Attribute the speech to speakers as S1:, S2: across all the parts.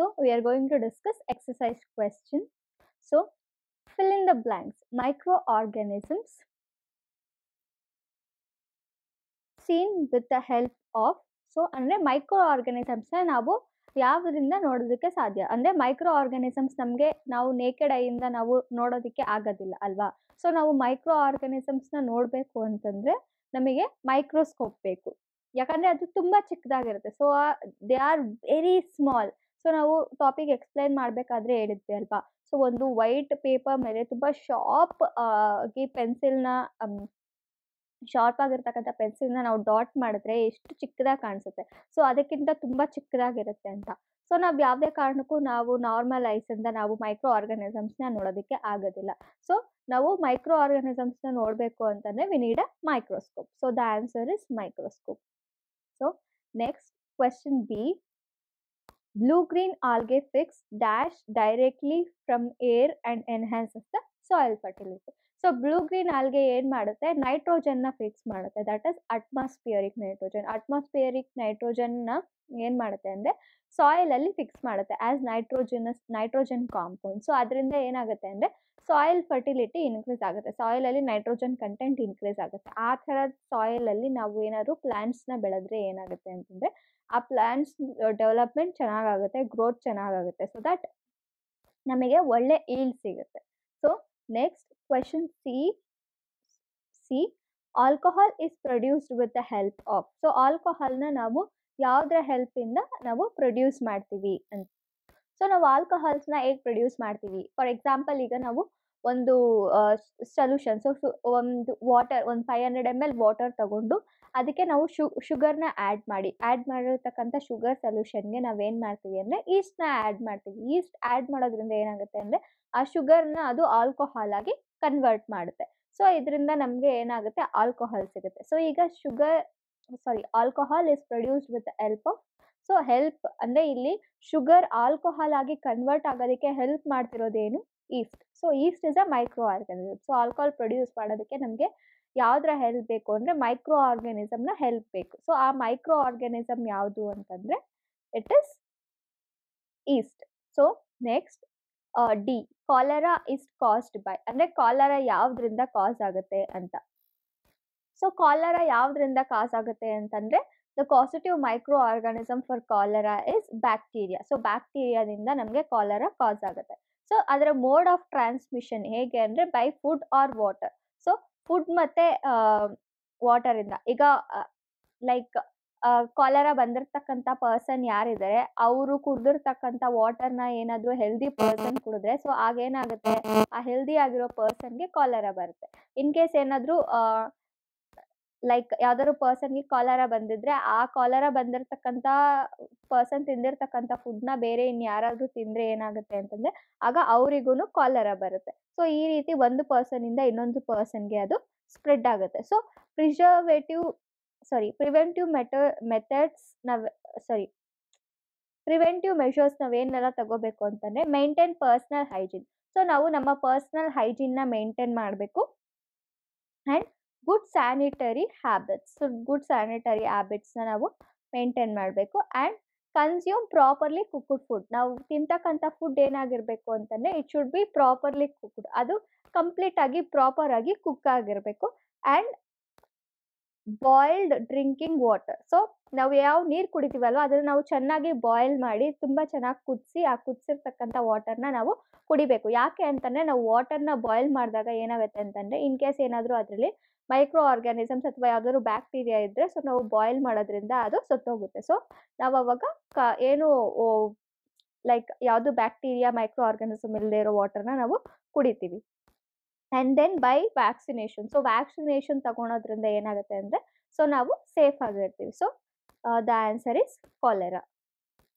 S1: So we are going to discuss exercise question. So fill in the blanks. Microorganisms seen with the help of. So ಅಂದರೆ micro ಆರ್ಗನಿಸಮ್ಸ್ನ ನಾವು ಯಾವುದರಿಂದ ನೋಡೋದಕ್ಕೆ ಸಾಧ್ಯ ಅಂದರೆ micro organisms ನಮಗೆ ನಾವು ನೇಕೆಡ್ ಐಯಿಂದ ನಾವು ನೋಡೋದಕ್ಕೆ ಆಗೋದಿಲ್ಲ ಅಲ್ವಾ. ಸೊ ನಾವು ಮೈಕ್ರೋ ಆರ್ಗನಿಸಮ್ಸ್ನ ನೋಡಬೇಕು ಅಂತಂದರೆ ನಮಗೆ ಮೈಕ್ರೋಸ್ಕೋಪ್ ಬೇಕು, ಯಾಕಂದರೆ ಅದು ತುಂಬ ಚಿಕ್ಕದಾಗಿರುತ್ತೆ. So they are very small. So ನಾವು ಟಾಪಿಕ್ ಎಕ್ಸ್ಪ್ಲೈನ್ ಮಾಡಬೇಕಾದ್ರೆ ಹೇಳಿದ್ವಿ ಅಲ್ವಾ. ಸೊ ಒಂದು ವೈಟ್ ಪೇಪರ್ ಮೇಲೆ ತುಂಬ ಶಾರ್ಪ್ ಆಗಿ ಶಾರ್ಪ್ ಆಗಿರ್ತಕ್ಕಂಥ ಪೆನ್ಸಿಲ್ನ ನಾವು ಡಾಟ್ ಮಾಡಿದ್ರೆ ಎಷ್ಟು ಚಿಕ್ಕದಾಗಿ ಕಾಣಿಸುತ್ತೆ. ಸೊ ಅದಕ್ಕಿಂತ ತುಂಬ ಚಿಕ್ಕದಾಗಿರುತ್ತೆ ಅಂತ. ಸೊ ನಾವು ಯಾವುದೇ ಕಾರಣಕ್ಕೂ ನಾವು ನಾರ್ಮಲ್ ಐಸಿಂದ ನಾವು ಮೈಕ್ರೋ ಆರ್ಗನಿಸಮ್ಸ್ನ ನೋಡೋದಕ್ಕೆ ಆಗೋದಿಲ್ಲ. ಸೊ ನಾವು ಮೈಕ್ರೋ ಆರ್ಗನಿಸಮ್ಸ್ನ ನೋಡಬೇಕು ಅಂತಂದರೆ we need a microscope. So the answer is microscope. So next question B. Blue-green algae fix dash directly from air and enhances the soil fertility. So blue green algae ಏನು ಮಾಡುತ್ತೆ, ನೈಟ್ರೋಜನ್ನ fix ಮಾಡುತ್ತೆ. That is atmospheric nitrogen. Atmospheric ನೈಟ್ರೋಜನ್ನ ಏನು ಮಾಡುತ್ತೆ ಅಂದರೆ ಸಾಯಿಲಲ್ಲಿ fix ಮಾಡುತ್ತೆ ಆ್ಯಸ್ ನೈಟ್ರೋಜನ್ ಕಾಂಪೌಂಡ್. ಸೊ ಅದರಿಂದ ಏನಾಗುತ್ತೆ ಅಂದರೆ ಸಾಯಿಲ್ ಫರ್ಟಿಲಿಟಿ ಇನ್ಕ್ರೀಸ್ ಆಗುತ್ತೆ, ಸಾಯಿಲಲ್ಲಿ ನೈಟ್ರೋಜನ್ ಕಂಟೆಂಟ್ ಇನ್ಕ್ರೀಸ್ ಆಗುತ್ತೆ. ಆ ಥರದ ಸಾಯಿಲಲ್ಲಿ ನಾವು ಏನಾದರೂ ಪ್ಲ್ಯಾಂಟ್ಸ್ನ ಬೆಳೆದ್ರೆ ಏನಾಗುತ್ತೆ ಅಂತಂದರೆ ಆ ಪ್ಲ್ಯಾಂಟ್ಸ್ ಡೆವಲಪ್ಮೆಂಟ್ ಚೆನ್ನಾಗಾಗುತ್ತೆ, ಗ್ರೋತ್ ಚೆನ್ನಾಗಾಗುತ್ತೆ. ಸೊ ದಟ್ ನಮಗೆ ಒಳ್ಳೆ ಈಲ್ಡ್ ಸಿಗುತ್ತೆ. So next question C. Alcohol is produced with the help of. So ಆಲ್ಕೋಹಾಲ್ನ ನಾವು ಯಾವುದರ ಹೆಲ್ಪಿಂದ ನಾವು ಪ್ರೊಡ್ಯೂಸ್ ಮಾಡ್ತೀವಿ ಅಂತ. ಸೊ ನಾವು ಆಲ್ಕೋಹಾಲ್ಸ್ನ ಹೇಗೆ ಪ್ರೊಡ್ಯೂಸ್ ಮಾಡ್ತೀವಿ, ಫಾರ್ ಎಕ್ಸಾಂಪಲ್ ಈಗ ನಾವು ಒಂದು ಸೊಲ್ಯೂಷನ್, ಸೊ ಒಂದು 500 ml ವಾಟರ್ ತಗೊಂಡು ಅದಕ್ಕೆ ನಾವು ಶುಗರ್ನ ಆ್ಯಡ್ ಮಾಡಿರ್ತಕ್ಕಂಥ ಶುಗರ್ ಸೊಲ್ಯೂಷನ್ಗೆ ನಾವೇನು ಮಾಡ್ತೀವಿ ಅಂದರೆ ಈಸ್ಟ್ನ ಆ್ಯಡ್ ಮಾಡ್ತೀವಿ. ಈಸ್ಟ್ ಆ್ಯಡ್ ಮಾಡೋದ್ರಿಂದ ಏನಾಗುತ್ತೆ ಅಂದರೆ ಆ ಶುಗರ್ನ ಅದು ಆಲ್ಕೋಹಾಲ್ ಆಗಿ ಕನ್ವರ್ಟ್ ಮಾಡುತ್ತೆ. ಸೊ ಇದರಿಂದ ನಮಗೆ ಏನಾಗುತ್ತೆ, ಆಲ್ಕೋಹಾಲ್ ಸಿಗುತ್ತೆ. ಸೊ ಈಗ alcohol is produced with help of. So help ಅಂದರೆ ಇಲ್ಲಿ ಶುಗರ್ ಆಲ್ಕೋಹಾಲ್ ಆಗಿ ಕನ್ವರ್ಟ್ ಆಗೋದಕ್ಕೆ ಹೆಲ್ಪ್ ಮಾಡ್ತಿರೋದೇನು, yeast. So yeast is a microorganism. So alcohol produce ಮಾಡೋದಕ್ಕೆ ನಮಗೆ ಯಾವುದರ ಹೆಲ್ಪ್ ಬೇಕು ಅಂದರೆ ಮೈಕ್ರೋ ಆರ್ಗನಿಸಮ್ನ ಹೆಲ್ಪ್ ಬೇಕು. ಸೊ ಆ ಮೈಕ್ರೋ ಆರ್ಗನಿಸಮ್ ಯಾವುದು ಅಂತಂದರೆ it is yeast. So next D. Cholera is caused by. ಅಂದರೆ ಕಾಲರಾ ಯಾವುದರಿಂದ ಕಾಸ್ ಆಗುತ್ತೆ ಅಂತ. ಸೊ ಕಾಲರಾ ಯಾವುದರಿಂದ ಕಾಸ್ ಆಗುತ್ತೆ ಅಂತಂದರೆ the causative microorganism for cholera is bacteria. So ಬ್ಯಾಕ್ಟೀರಿಯಾದಿಂದ ನಮಗೆ ಕಾಲರಾ ಕಾಸ್ ಆಗುತ್ತೆ. ಸೊ ಅದರ ಮೋಡ್ ಆಫ್ ಟ್ರಾನ್ಸ್ಮಿಷನ್ ಹೇಗೆ ಅಂದರೆ by food or water. So food ಮತ್ತು ವಾಟರಿಂದ. ಈಗ ಲೈಕ್ ಕಾಲರಾ ಬಂದಿರತಕ್ಕಂಥ ಪರ್ಸನ್ ಯಾರಿದ್ದಾರೆ ಅವರು ಕುಡಿದಿರ್ತಕ್ಕಂಥ ವಾಟರ್ನ ಏನಾದರೂ ಹೆಲ್ದಿ ಪರ್ಸನ್ ಕುಡಿದ್ರೆ ಸೊ ಆಗೇನಾಗುತ್ತೆ, ಆ ಹೆಲ್ದಿ ಆಗಿರೋ ಪರ್ಸನ್ಗೆ ಕಾಲರಾ ಬರುತ್ತೆ. ಇನ್ ಕೇಸ್ ಏನಾದರೂ ಲೈಕ್ ಯಾವ್ದಾದ್ರು ಪರ್ಸನ್ಗೆ ಕಾಲರಾ ಬಂದಿದ್ರೆ ಆ ಕಾಲರಾ ಬಂದಿರತಕ್ಕಂಥ ಪರ್ಸನ್ ತಿಂದಿರ್ತಕ್ಕಂಥ ಫುಡ್ನ ಬೇರೆ ಇನ್ಯಾರಾದ್ರೂ ತಿಂದರೆ ಏನಾಗುತ್ತೆ ಅಂತಂದರೆ ಆಗ ಅವರಿಗೂ ಕಾಲರಾ ಬರುತ್ತೆ. ಸೊ ಈ ರೀತಿ ಒಂದು ಪರ್ಸನಿಂದ ಇನ್ನೊಂದು ಪರ್ಸನ್ಗೆ ಅದು ಸ್ಪ್ರೆಡ್ ಆಗುತ್ತೆ. ಸೊ ಪ್ರಿವೆಂಟಿವ್ ಮೆಷರ್ಸ್ ನಾವೇನೆಲ್ಲ ತಗೋಬೇಕು ಅಂತಂದರೆ ಮೇಂಟೈನ್ ಪರ್ಸ್ನಲ್ ಹೈಜೀನ್. ಸೊ ನಾವು ನಮ್ಮ ಪರ್ಸ್ನಲ್ ಹೈಜೀನ್ನ ಮೇಂಟೈನ್ ಮಾಡಬೇಕು. And good sanitary habits. So good sanitary ಹ್ಯಾಬಿಟ್ಸ್ನ ನಾವು ಮೇಂಟೈನ್ ಮಾಡಬೇಕು. And consume properly cooked food. ನಾವು ತಿಂತಕ್ಕಂಥ ಫುಡ್ ಏನಾಗಿರಬೇಕು ಅಂತಂದರೆ it should be properly cooked. ಅದು ಕಂಪ್ಲೀಟಾಗಿ ಪ್ರಾಪರಾಗಿ ಕುಕ್ ಆಗಿರಬೇಕು. And boiled drinking water. So ನಾವು ಯಾವ ನೀರು ಕುಡಿತೀವಲ್ವ ಅದನ್ನು ನಾವು ಚೆನ್ನಾಗಿ ಬಾಯ್ಲ್ ಮಾಡಿ ತುಂಬ ಚೆನ್ನಾಗಿ ಕುದಿಸಿ ಆ ಕುದಿಸಿರ್ತಕ್ಕಂಥ ವಾಟರ್ನ ನಾವು ಕುಡಿಬೇಕು. ಯಾಕೆ ಅಂತಂದರೆ ನಾವು ವಾಟರ್ನ ಬಾಯ್ಲ್ ಮಾಡಿದಾಗ ಏನಾಗುತ್ತೆ ಅಂತಂದರೆ ಇನ್ ಕೇಸ್ ಏನಾದರೂ ಅದರಲ್ಲಿ ಮೈಕ್ರೋ ಆರ್ಗ್ಯಾನಿಸಮ್ಸ್ ಅಥವಾ ಯಾವುದಾದ್ರು ಬ್ಯಾಕ್ಟೀರಿಯಾ ಇದ್ದರೆ ಸೊ ನಾವು ಬಾಯ್ಲ್ ಮಾಡೋದ್ರಿಂದ ಅದು ಸತ್ತೋಗುತ್ತೆ. ಸೊ ನಾವು ಅವಾಗ ಲೈಕ್ ಯಾವುದು ಬ್ಯಾಕ್ಟೀರಿಯಾ ಮೈಕ್ರೋ ಆರ್ಗ್ಯಾನಿಸಮ್ ಇಲ್ಲದೆ ಇರೋ ವಾಟರ್ನ ನಾವು ಕುಡಿತೀವಿ. And then by vaccination. So vaccination ತಗೊಳೋದ್ರಿಂದ ಏನಾಗುತ್ತೆ ಅಂದರೆ ಸೊ ನಾವು ಸೇಫ್ ಆಗಿರ್ತೀವಿ. So the answer is cholera.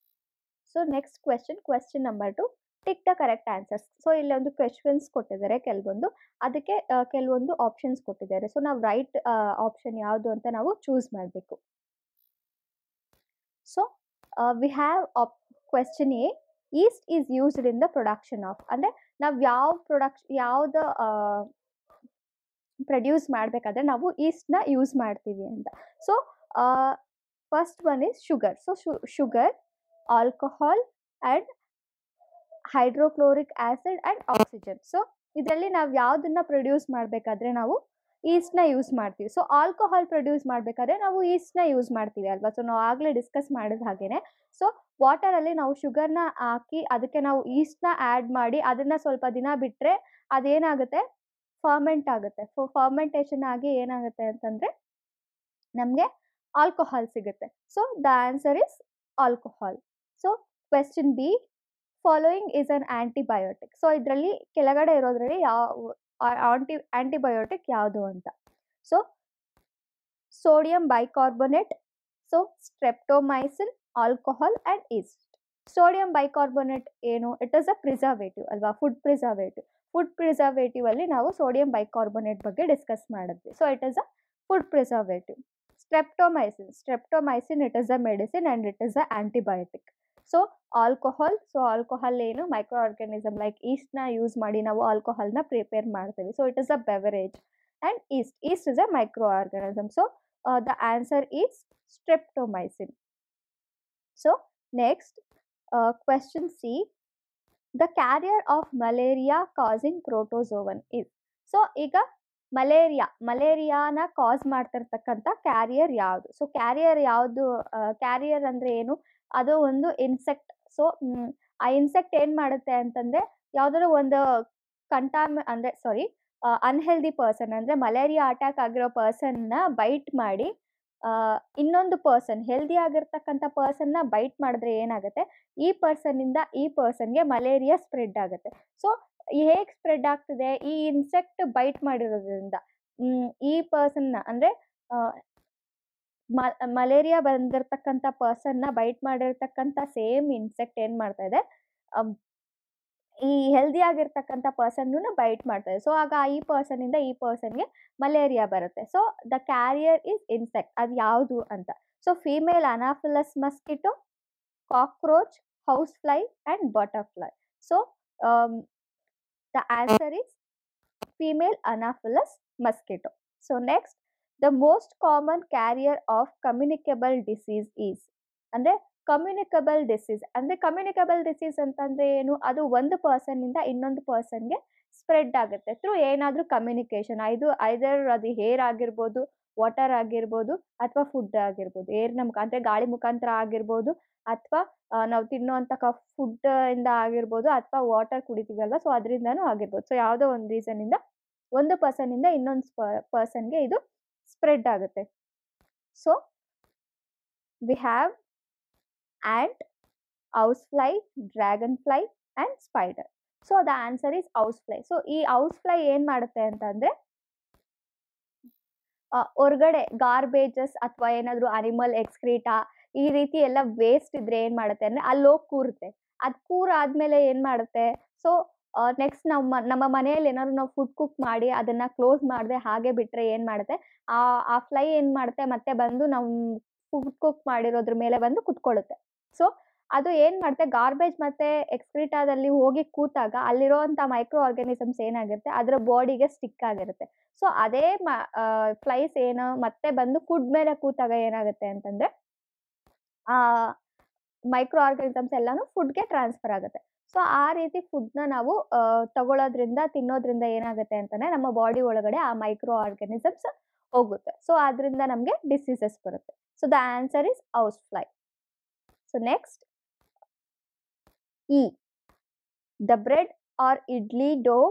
S1: So next question number 2. Tick the correct answers. So ಇಲ್ಲಿ ಒಂದು ಕ್ವೆಶ್ಚನ್ಸ್ ಕೊಟ್ಟಿದ್ದಾರೆ ಕೆಲವೊಂದು, ಅದಕ್ಕೆ ಕೆಲವೊಂದು ಆಪ್ಷನ್ಸ್ ಕೊಟ್ಟಿದ್ದಾರೆ. ಸೊ ನಾವು ರೈಟ್ ಆಪ್ಷನ್ ಯಾವುದು ಅಂತ ನಾವು ಚೂಸ್ ಮಾಡಬೇಕು. So we have question A. East is used in the production of. ಅಂದರೆ ನಾವು ಯಾವ್ದು ಪ್ರೊಡ್ಯೂಸ್ ಮಾಡಬೇಕಾದ್ರೆ ನಾವು ಈಸ್ಟ್ನ ಯೂಸ್ ಮಾಡ್ತೀವಿ ಅಂತ. So first one is sugar. So sugar, alcohol, and hydrochloric acid and oxygen. So ಇದರಲ್ಲಿ ನಾವು ಯಾವುದನ್ನ ಪ್ರೊಡ್ಯೂಸ್ ಮಾಡಬೇಕಾದ್ರೆ ನಾವು ಈಸ್ಟ್ನ ಯೂಸ್ ಮಾಡ್ತೀವಿ. ಸೊ ಆಲ್ಕೋಹಾಲ್ ಪ್ರೊಡ್ಯೂಸ್ ಮಾಡಬೇಕಾದ್ರೆ ನಾವು ಈಸ್ಟ್ನ ಯೂಸ್ ಮಾಡ್ತೀವಿ ಅಲ್ವಾ. ಸೊ ನಾವು ಆಗಲೇ ಡಿಸ್ಕಸ್ ಮಾಡಿದ ಹಾಗೇನೆ. ಸೊ ವಾಟರಲ್ಲಿ ನಾವು ಶುಗರ್ನ ಹಾಕಿ ಅದಕ್ಕೆ ನಾವು ಈಸ್ಟ್ನ ಆ್ಯಡ್ ಮಾಡಿ ಅದನ್ನು ಸ್ವಲ್ಪ ದಿನ ಬಿಟ್ಟರೆ ಅದೇನಾಗುತ್ತೆ, ಫರ್ಮೆಂಟ್ ಆಗುತ್ತೆ. ಸೊ ಫರ್ಮೆಂಟೇಷನ್ ಆಗಿ ಏನಾಗುತ್ತೆ ಅಂತಂದರೆ ನಮಗೆ ಆಲ್ಕೋಹಾಲ್ ಸಿಗುತ್ತೆ. So the answer is alcohol. So question B, following is an antibiotic. So ಇದರಲ್ಲಿ ಕೆಳಗಡೆ ಇರೋದ್ರಲ್ಲಿ ಯಾವ ಆಂಟಿಬಯೋಟಿಕ್ ಯಾವುದು ಅಂತ. So sodium bicarbonate, so streptomycin, alcohol and East. Sodium bicarbonate ಏನು? ಇಟ್ ಇಸ್ ಅ ಪ್ರಿಸರ್ವೇಟಿವ್ ಅಲ್ವಾ, ಫುಡ್ ಪ್ರಿಸರ್ವೇಟಿವ್. ಫುಡ್ ಪ್ರಿಸರ್ವೇಟಿವ್ ಅಲ್ಲಿ ನಾವು sodium bicarbonate ಬಗ್ಗೆ ಡಿಸ್ಕಸ್ ಮಾಡಿದ್ವಿ. So it is a food preservative. Streptomycin it is a medicine and it is a antibiotic. So alcohol ಏನು? Micro organism like ಈಸ್ಟ್ನ use ಮಾಡಿ ನಾವು ಆಲ್ಕೋಹಾಲ್ನ prepare ಮಾಡ್ತೀವಿ. So it is a beverage. And East is a microorganism. So the answer is streptomycin. So next question C, the carrier of malaria causing protozoan is. So ಈಗ ಮಲೇರಿಯಾನ ಕಾಸ್ ಮಾಡ್ತಿರ್ತಕ್ಕಂಥ carrier ಯಾವುದು? So carrier ಯಾವುದು? Carrier ಅಂದರೆ ಏನು? ಅದು ಒಂದು insect. So ಆ insect ಏನು ಮಾಡುತ್ತೆ ಅಂತಂದರೆ, ಯಾವುದಾದ್ರು ಒಂದು ಅನ್ಹೆಲ್ದಿ ಪರ್ಸನ್ ಅಂದರೆ ಮಲೇರಿಯಾ ಅಟ್ಯಾಕ್ ಆಗಿರೋ ಪರ್ಸನ್ನ ಬೈಟ್ ಮಾಡಿ ಇನ್ನೊಂದು ಪರ್ಸನ್, ಹೆಲ್ದಿ ಆಗಿರ್ತಕ್ಕಂಥ ಪರ್ಸನ್ನ ಬೈಟ್ ಮಾಡಿದ್ರೆ ಏನಾಗುತ್ತೆ, ಈ ಪರ್ಸನ್ನಿಂದ ಈ ಪರ್ಸನ್ಗೆ ಮಲೇರಿಯಾ ಸ್ಪ್ರೆಡ್ ಆಗುತ್ತೆ. ಸೊ ಹೇಗೆ ಸ್ಪ್ರೆಡ್ ಆಗ್ತಿದೆ? ಈ ಇನ್ಸೆಕ್ಟ್ ಬೈಟ್ ಮಾಡಿರೋದ್ರಿಂದ. ಈ ಪರ್ಸನ್ನ ಅಂದರೆ ಮಲೇರಿಯಾ ಬಂದಿರತಕ್ಕಂಥ ಪರ್ಸನ್ನ ಬೈಟ್ ಮಾಡಿರ್ತಕ್ಕಂಥ ಸೇಮ್ ಇನ್ಸೆಕ್ಟ್ ಏನು ಮಾಡ್ತಾ ಇದೆ, ಈ ಹೆಲ್ದಿ ಆಗಿರ್ತಕ್ಕಂಥ ಪರ್ಸನ್ನ ಬೈಟ್ ಮಾಡ್ತಾ ಇದೆ. ಸೊ ಆಗ ಈ ಪರ್ಸನ್ನಿಂದ ಈ ಪರ್ಸನ್ಗೆ ಮಲೇರಿಯಾ ಬರುತ್ತೆ. So the carrier is insect. ಅದು ಯಾವುದು ಅಂತ. So female anopheles mosquito, cockroach, house fly and butterfly. So the answer is female anopheles mosquito. So next, the most common carrier of communicable disease is. ಅಂದರೆ communicable disease ಅಂತಂದರೆ ಏನು? ಅದು ಒಂದು ಪರ್ಸನ್ನಿಂದ ಇನ್ನೊಂದು ಪರ್ಸನ್ಗೆ spread ಆಗುತ್ತೆ ಥ್ರೂ ಏನಾದರೂ ಕಮ್ಯುನಿಕೇಷನ್. ಐದರ್ ಅದು air ಆಗಿರ್ಬೋದು, ವಾಟರ್ ಆಗಿರ್ಬೋದು, ಅಥವಾ ಫುಡ್ ಆಗಿರ್ಬೋದು. ಏರ್ನ ಮುಖಾಂತರ ಗಾಳಿ ಮುಖಾಂತರ ಆಗಿರ್ಬೋದು, ಅಥವಾ ನಾವು ತಿನ್ನುವಂಥ ಫುಡ್ ಇಂದ ಆಗಿರ್ಬೋದು, ಅಥವಾ ವಾಟರ್ ಕುಡಿತೀವಲ್ವ, ಸೊ ಅದರಿಂದನೂ ಆಗಿರ್ಬೋದು. ಸೊ ಯಾವುದೋ ಒಂದು ರೀಸನ್ನಿಂದ ಒಂದು ಪರ್ಸನ್ನಿಂದ ಇನ್ನೊಂದು ಪರ್ಸನ್ಗೆ ಇದು ಸ್ಪ್ರೆಡ್ ಆಗುತ್ತೆ. So we have ant, housefly, dragonfly and spider. So the answer is housefly. So ಈ housefly ಏನು ಮಾಡುತ್ತೆ ಅಂತಂದರೆ, ಹೊರಗಡೆ ಗಾರ್ಬೇಜಸ್ ಅಥವಾ ಏನಾದರೂ ಅನಿಮಲ್ ಎಕ್ಸ್ಕ್ರೀಟಾ ಈ ರೀತಿ ಎಲ್ಲ ವೇಸ್ಟ್ ಇದ್ರೆ ಏನು ಮಾಡುತ್ತೆ ಅಂದರೆ ಅಲ್ಲಿ ಹೋಗಿ ಕೂರುತ್ತೆ. ಅದು ಕೂರಾದ್ಮೇಲೆ ಏನು ಮಾಡುತ್ತೆ, ಸೊ ನೆಕ್ಸ್ಟ್ ನಮ್ಮ ಮನೆಯಲ್ಲಿ ಏನಾದ್ರು ನಾವು ಫುಡ್ ಕುಕ್ ಮಾಡಿ ಅದನ್ನು ಕ್ಲೋಸ್ ಮಾಡದೆ ಹಾಗೆ ಬಿಟ್ಟರೆ ಏನು ಮಾಡುತ್ತೆ, ಆ ಫ್ಲೈ ಏನು ಮಾಡುತ್ತೆ, ಮತ್ತೆ ಬಂದು ನಾವು ಫುಡ್ ಕುಕ್ ಮಾಡಿರೋದ್ರ ಮೇಲೆ ಬಂದು ಕುತ್ಕೊಳ್ಳುತ್ತೆ. ಸೊ ಅದು ಏನು ಮಾಡುತ್ತೆ, ಗಾರ್ಬೇಜ್ ಮತ್ತು ಎಕ್ಸ್ಕ್ರೀಟಾದಲ್ಲಿ ಹೋಗಿ ಕೂತಾಗ ಅಲ್ಲಿರೋವಂಥ ಮೈಕ್ರೋ ಆರ್ಗ್ಯಾನಿಸಮ್ಸ್ ಏನಾಗಿರುತ್ತೆ ಅದರ ಬಾಡಿಗೆ ಸ್ಟಿಕ್ ಆಗಿರುತ್ತೆ. ಸೊ ಅದೇ ಫ್ಲೈಸ್ ಏನು ಮತ್ತೆ ಬಂದು ಫುಡ್ ಮೇಲೆ ಕೂತಾಗ ಏನಾಗುತ್ತೆ ಅಂತಂದರೆ ಮೈಕ್ರೋ ಆರ್ಗ್ಯಾನಿಸಮ್ಸ್ ಎಲ್ಲನೂ ಫುಡ್ಗೆ ಟ್ರಾನ್ಸ್ಫರ್ ಆಗುತ್ತೆ. ಸೊ ಆ ರೀತಿ ಫುಡ್ನ ನಾವು ತಗೊಳ್ಳೋದ್ರಿಂದ ತಿನ್ನೋದ್ರಿಂದ ಏನಾಗುತ್ತೆ ಅಂತಂದರೆ ನಮ್ಮ ಬಾಡಿ ಒಳಗಡೆ ಆ ಮೈಕ್ರೋ ಆರ್ಗ್ಯಾನಿಸಮ್ಸ್ ಹೋಗುತ್ತೆ. ಸೊ ಅದರಿಂದ ನಮಗೆ ಡಿಸೀಸಸ್ ಬರುತ್ತೆ. So the answer is house fly. So next, E. The bread or idli dough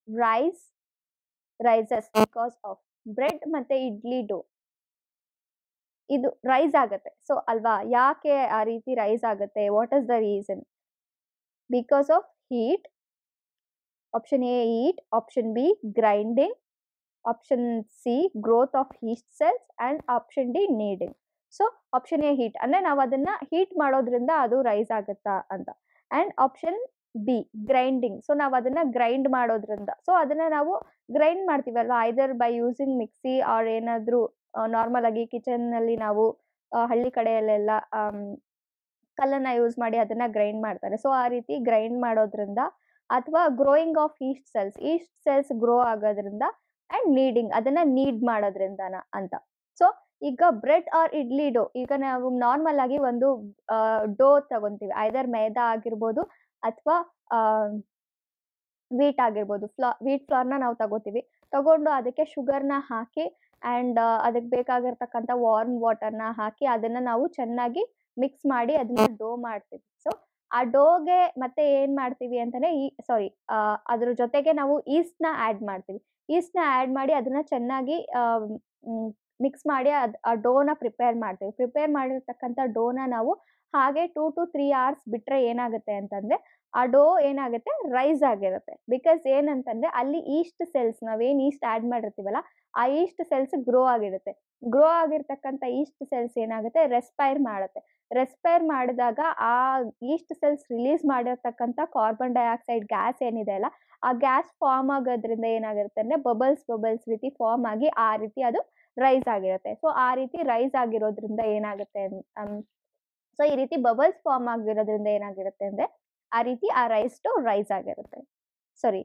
S1: rises because of. Bread ಮತ್ತು ಇಡ್ಲಿ ಡೋ ಇದು ರೈಸ್ ಆಗುತ್ತೆ. ಸೊ ಅಲ್ವಾ, ಯಾಕೆ ಆ ರೀತಿ ರೈಸ್ ಆಗುತ್ತೆ? What is the reason? Because of heat. Option A heat, option B grinding, option C growth of yeast cells and option D kneading. So option A heat ಅಂದರೆ ನಾವು ಅದನ್ನು ಹೀಟ್ ಮಾಡೋದ್ರಿಂದ ಅದು ರೈಸ್ ಆಗುತ್ತಾ ಅಂತ. And option B grinding. So ನಾವು ಅದನ್ನು grind ಮಾಡೋದ್ರಿಂದ. ಸೊ ಅದನ್ನು ನಾವು ಗ್ರೈಂಡ್ ಮಾಡ್ತೀವಲ್ವ, either by using mixie or ಏನಾದರೂ ನಾರ್ಮಲ್ ಆಗಿ ಕಿಚನ್ನಲ್ಲಿ ನಾವು ಹಳ್ಳಿ ಕಡೆಯಲ್ಲೆಲ್ಲ ಕಲ್ಲನ್ನು ಯೂಸ್ ಮಾಡಿ ಅದನ್ನು ಗ್ರೈಂಡ್ ಮಾಡ್ತಾರೆ. ಸೊ ಆ ರೀತಿ ಗ್ರೈಂಡ್ ಮಾಡೋದ್ರಿಂದ, ಅಥವಾ growing of yeast cells grow ಆಗೋದ್ರಿಂದ, ಆ್ಯಂಡ್ ನೀಡಿಂಗ್ ಅದನ್ನು ನೀಡ್ ಮಾಡೋದ್ರಿಂದನ ಅಂತ. ಸೊ ಈಗ ಬ್ರೆಡ್ ಆರ್ ಇಡ್ಲಿ ಡೋ, ಈಗ ನಾವು ನಾರ್ಮಲ್ ಆಗಿ ಒಂದು ಡೋ ತಗೊಂತೀವಿ, ಐದರ್ ಮೈದಾ ಆಗಿರ್ಬೋದು ಅಥವಾ ವೀಟ್ ಆಗಿರ್ಬೋದು, ವೀಟ್ ಫ್ಲೋರ್ನ ನಾವು ತಗೋತೀವಿ. ತಗೊಂಡು ಅದಕ್ಕೆ ಶುಗರ್ನ ಹಾಕಿ ಆ್ಯಂಡ್ ಅದಕ್ಕೆ ಬೇಕಾಗಿರ್ತಕ್ಕಂಥ ವಾರ್ಮ್ ವಾಟರ್ನ ಹಾಕಿ ಅದನ್ನ ನಾವು ಚೆನ್ನಾಗಿ ಮಿಕ್ಸ್ ಮಾಡಿ ಅದನ್ನ ಡೋ ಮಾಡ್ತೀವಿ. ಸೊ ಆ ಡೋಗೆ ಮತ್ತೆ ಏನ್ ಮಾಡ್ತೀವಿ ಅಂತಂದ್ರೆ ಅದ್ರ ಜೊತೆಗೆ ನಾವು ಈಸ್ಟ್ನ ಆ್ಯಡ್ ಮಾಡ್ತೀವಿ. ಈಸ್ಟ್ನ ಆ್ಯಡ್ ಮಾಡಿ ಅದನ್ನ ಚೆನ್ನಾಗಿ ಮಿಕ್ಸ್ ಮಾಡಿ ಆ ಡೋನ ಪ್ರಿಪೇರ್ ಮಾಡ್ತೀವಿ. ಪ್ರಿಪೇರ್ ಮಾಡಿರ್ತಕ್ಕಂಥ ಡೋನ ನಾವು ಹಾಗೆ 2 to 3 hours ಬಿಟ್ರೆ ಏನಾಗುತ್ತೆ ಅಂತಂದ್ರೆ ಆ ಡೋ ಏನಾಗುತ್ತೆ, ರೈಸ್ ಆಗಿರುತ್ತೆ. ಬಿಕಾಸ್ ಏನಂತಂದ್ರೆ ಅಲ್ಲಿ ಈಸ್ಟ್ ಸೆಲ್ಸ್, ನಾವೇನ್ ಈಸ್ಟ್ ಆ್ಯಡ್ ಮಾಡಿರ್ತೀವಲ್ಲ ಆ ಈಸ್ಟ್ ಸೆಲ್ಸ್ ಗ್ರೋ ಆಗಿರುತ್ತೆ. ಗ್ರೋ ಆಗಿರ್ತಕ್ಕಂಥ ಈಸ್ಟ್ ಸೆಲ್ಸ್ ಏನಾಗುತ್ತೆ, ರೆಸ್ಪೈರ್ ಮಾಡುತ್ತೆ. ರೆಸ್ಪೈರ್ ಮಾಡಿದಾಗ ಆ ಈಸ್ಟ್ ಸೆಲ್ಸ್ ರಿಲೀಸ್ ಮಾಡಿರ್ತಕ್ಕಂಥ ಕಾರ್ಬನ್ ಡೈಆಕ್ಸೈಡ್ ಗ್ಯಾಸ್ ಏನಿದೆ ಅಲ್ಲ, ಆ ಗ್ಯಾಸ್ ಫಾರ್ಮ್ ಆಗೋದ್ರಿಂದ ಏನಾಗಿರುತ್ತೆ ಅಂದ್ರೆ ಬಬಲ್ಸ್ ರೀತಿ ಫಾರ್ಮ್ ಆಗಿ ಆ ರೀತಿ ಅದು ರೈಸ್ ಆಗಿರುತ್ತೆ. ಸೊ ಆ ರೀತಿ ರೈಸ್ ಆಗಿರೋದ್ರಿಂದ ಏನಾಗುತ್ತೆ, ಸೊ ಈ ರೀತಿ ಬಬಲ್ಸ್ ಫಾರ್ಮ್ ಆಗಿರೋದ್ರಿಂದ ಏನಾಗಿರುತ್ತೆ ಅಂದ್ರೆ ಆ ರೀತಿ ಆ ರೈಸ್ ಆಗಿರುತ್ತೆ. ಸಾರಿ,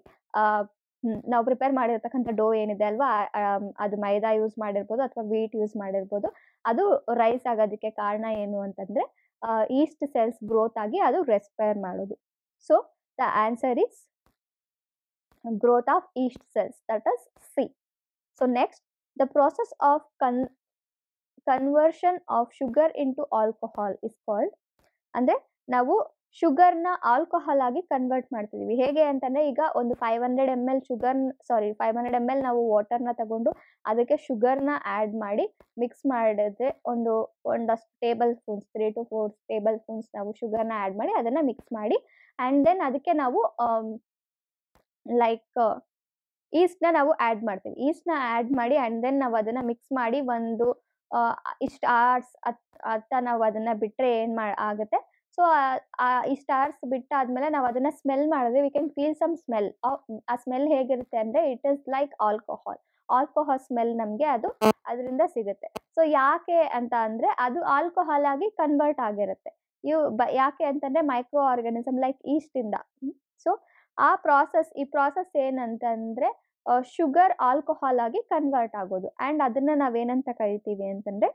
S1: ನಾವು ಪ್ರಿಪೇರ್ ಮಾಡಿರ್ತಕ್ಕಂಥ ಡೋ ಏನಿದೆ ಅಲ್ವಾ, ಅದು ಮೈದಾ ಯೂಸ್ ಮಾಡಿರ್ಬೋದು ಅಥವಾ ವೀಟ್ ಯೂಸ್ ಮಾಡಿರ್ಬೋದು, ಅದು ರೈಸ್ ಆಗೋದಕ್ಕೆ ಕಾರಣ ಏನು ಅಂತಂದ್ರೆ ಈಸ್ಟ್ ಸೆಲ್ಸ್ ಗ್ರೋತ್ ಆಗಿ ಅದು ರೆಸ್ಪೈರ್ ಮಾಡೋದು. So the answer is growth of yeast cells, that is C. So next, the process of conversion of sugar into alcohol is called, ಅಂದ್ರೆ ನಾವು ಶುಗರ್ನ ಆಲ್ಕೋಹಾಲ್ ಆಗಿ ಕನ್ವರ್ಟ್ ಮಾಡ್ತಿದೀವಿ. ಹೇಗೆ ಅಂತಂದ್ರೆ ಈಗ ಒಂದು 500 ml ನಾವು ವಾಟರ್ನ ತಗೊಂಡು ಅದಕ್ಕೆ ಶುಗರ್ನ ಆ್ಯಡ್ ಮಾಡಿ ಮಿಕ್ಸ್ ಮಾಡಿದ್ರೆ ಒಂದಷ್ಟು table spoons, 3 to 4 table spoons ನಾವು ಶುಗರ್ನ ಆ್ಯಡ್ ಮಾಡಿ ಅದನ್ನ ಮಿಕ್ಸ್ ಮಾಡಿ ಆ್ಯಂಡ್ ದೆನ್ ಅದಕ್ಕೆ ನಾವು ಈಸ್ಟ್ನ ನಾವು ಆ್ಯಡ್ ಮಾಡ್ತೀವಿ. ಈಸ್ಟ್ನ ಆ್ಯಡ್ ಮಾಡಿ ಆ್ಯಂಡ್ ದೆನ್ ನಾವು ಅದನ್ನ ಮಿಕ್ಸ್ ಮಾಡಿ ಒಂದು ಇಷ್ಟು ಅವರ್ಸ್ ಅಂತ ನಾವು ಅದನ್ನ ಬಿಟ್ರೆ ಆಗುತ್ತೆ. ಸೊ ಇಷ್ಟು ಅವರ್ಸ್ ಬಿಟ್ಟಾದ್ಮೇಲೆ ನಾವು ಅದನ್ನ ಸ್ಮೆಲ್ ಮಾಡಿದ್ರೆ we can feel some smell. ಆ ಸ್ಮೆಲ್ ಹೇಗಿರುತ್ತೆ ಅಂದ್ರೆ it is like alcohol smell ನಮಗೆ ಅದರಿಂದ ಸಿಗುತ್ತೆ. ಸೊ ಯಾಕೆ ಅಂತ ಅಂದ್ರೆ ಅದು ಆಲ್ಕೋಹಾಲ್ ಆಗಿ ಕನ್ವರ್ಟ್ ಆಗಿರುತ್ತೆ. ಯಾಕೆ ಅಂತಂದ್ರೆ ಮೈಕ್ರೋ ಆರ್ಗಾನಿಸಮ್ ಲೈಕ್ ಈಸ್ಟ್ ಇಂದ. ಸೊ ಈ ಪ್ರಾಸೆಸ್ ಏನಂತಂದ್ರೆ ಶುಗರ್ ಆಲ್ಕೋಹಾಲ್ ಆಗಿ ಕನ್ವರ್ಟ್ ಆಗೋದು. ಅಂಡ್ ಅದನ್ನ ನಾವೇನಂತ ಕರಿತೀವಿ ಅಂತಂದ್ರೆ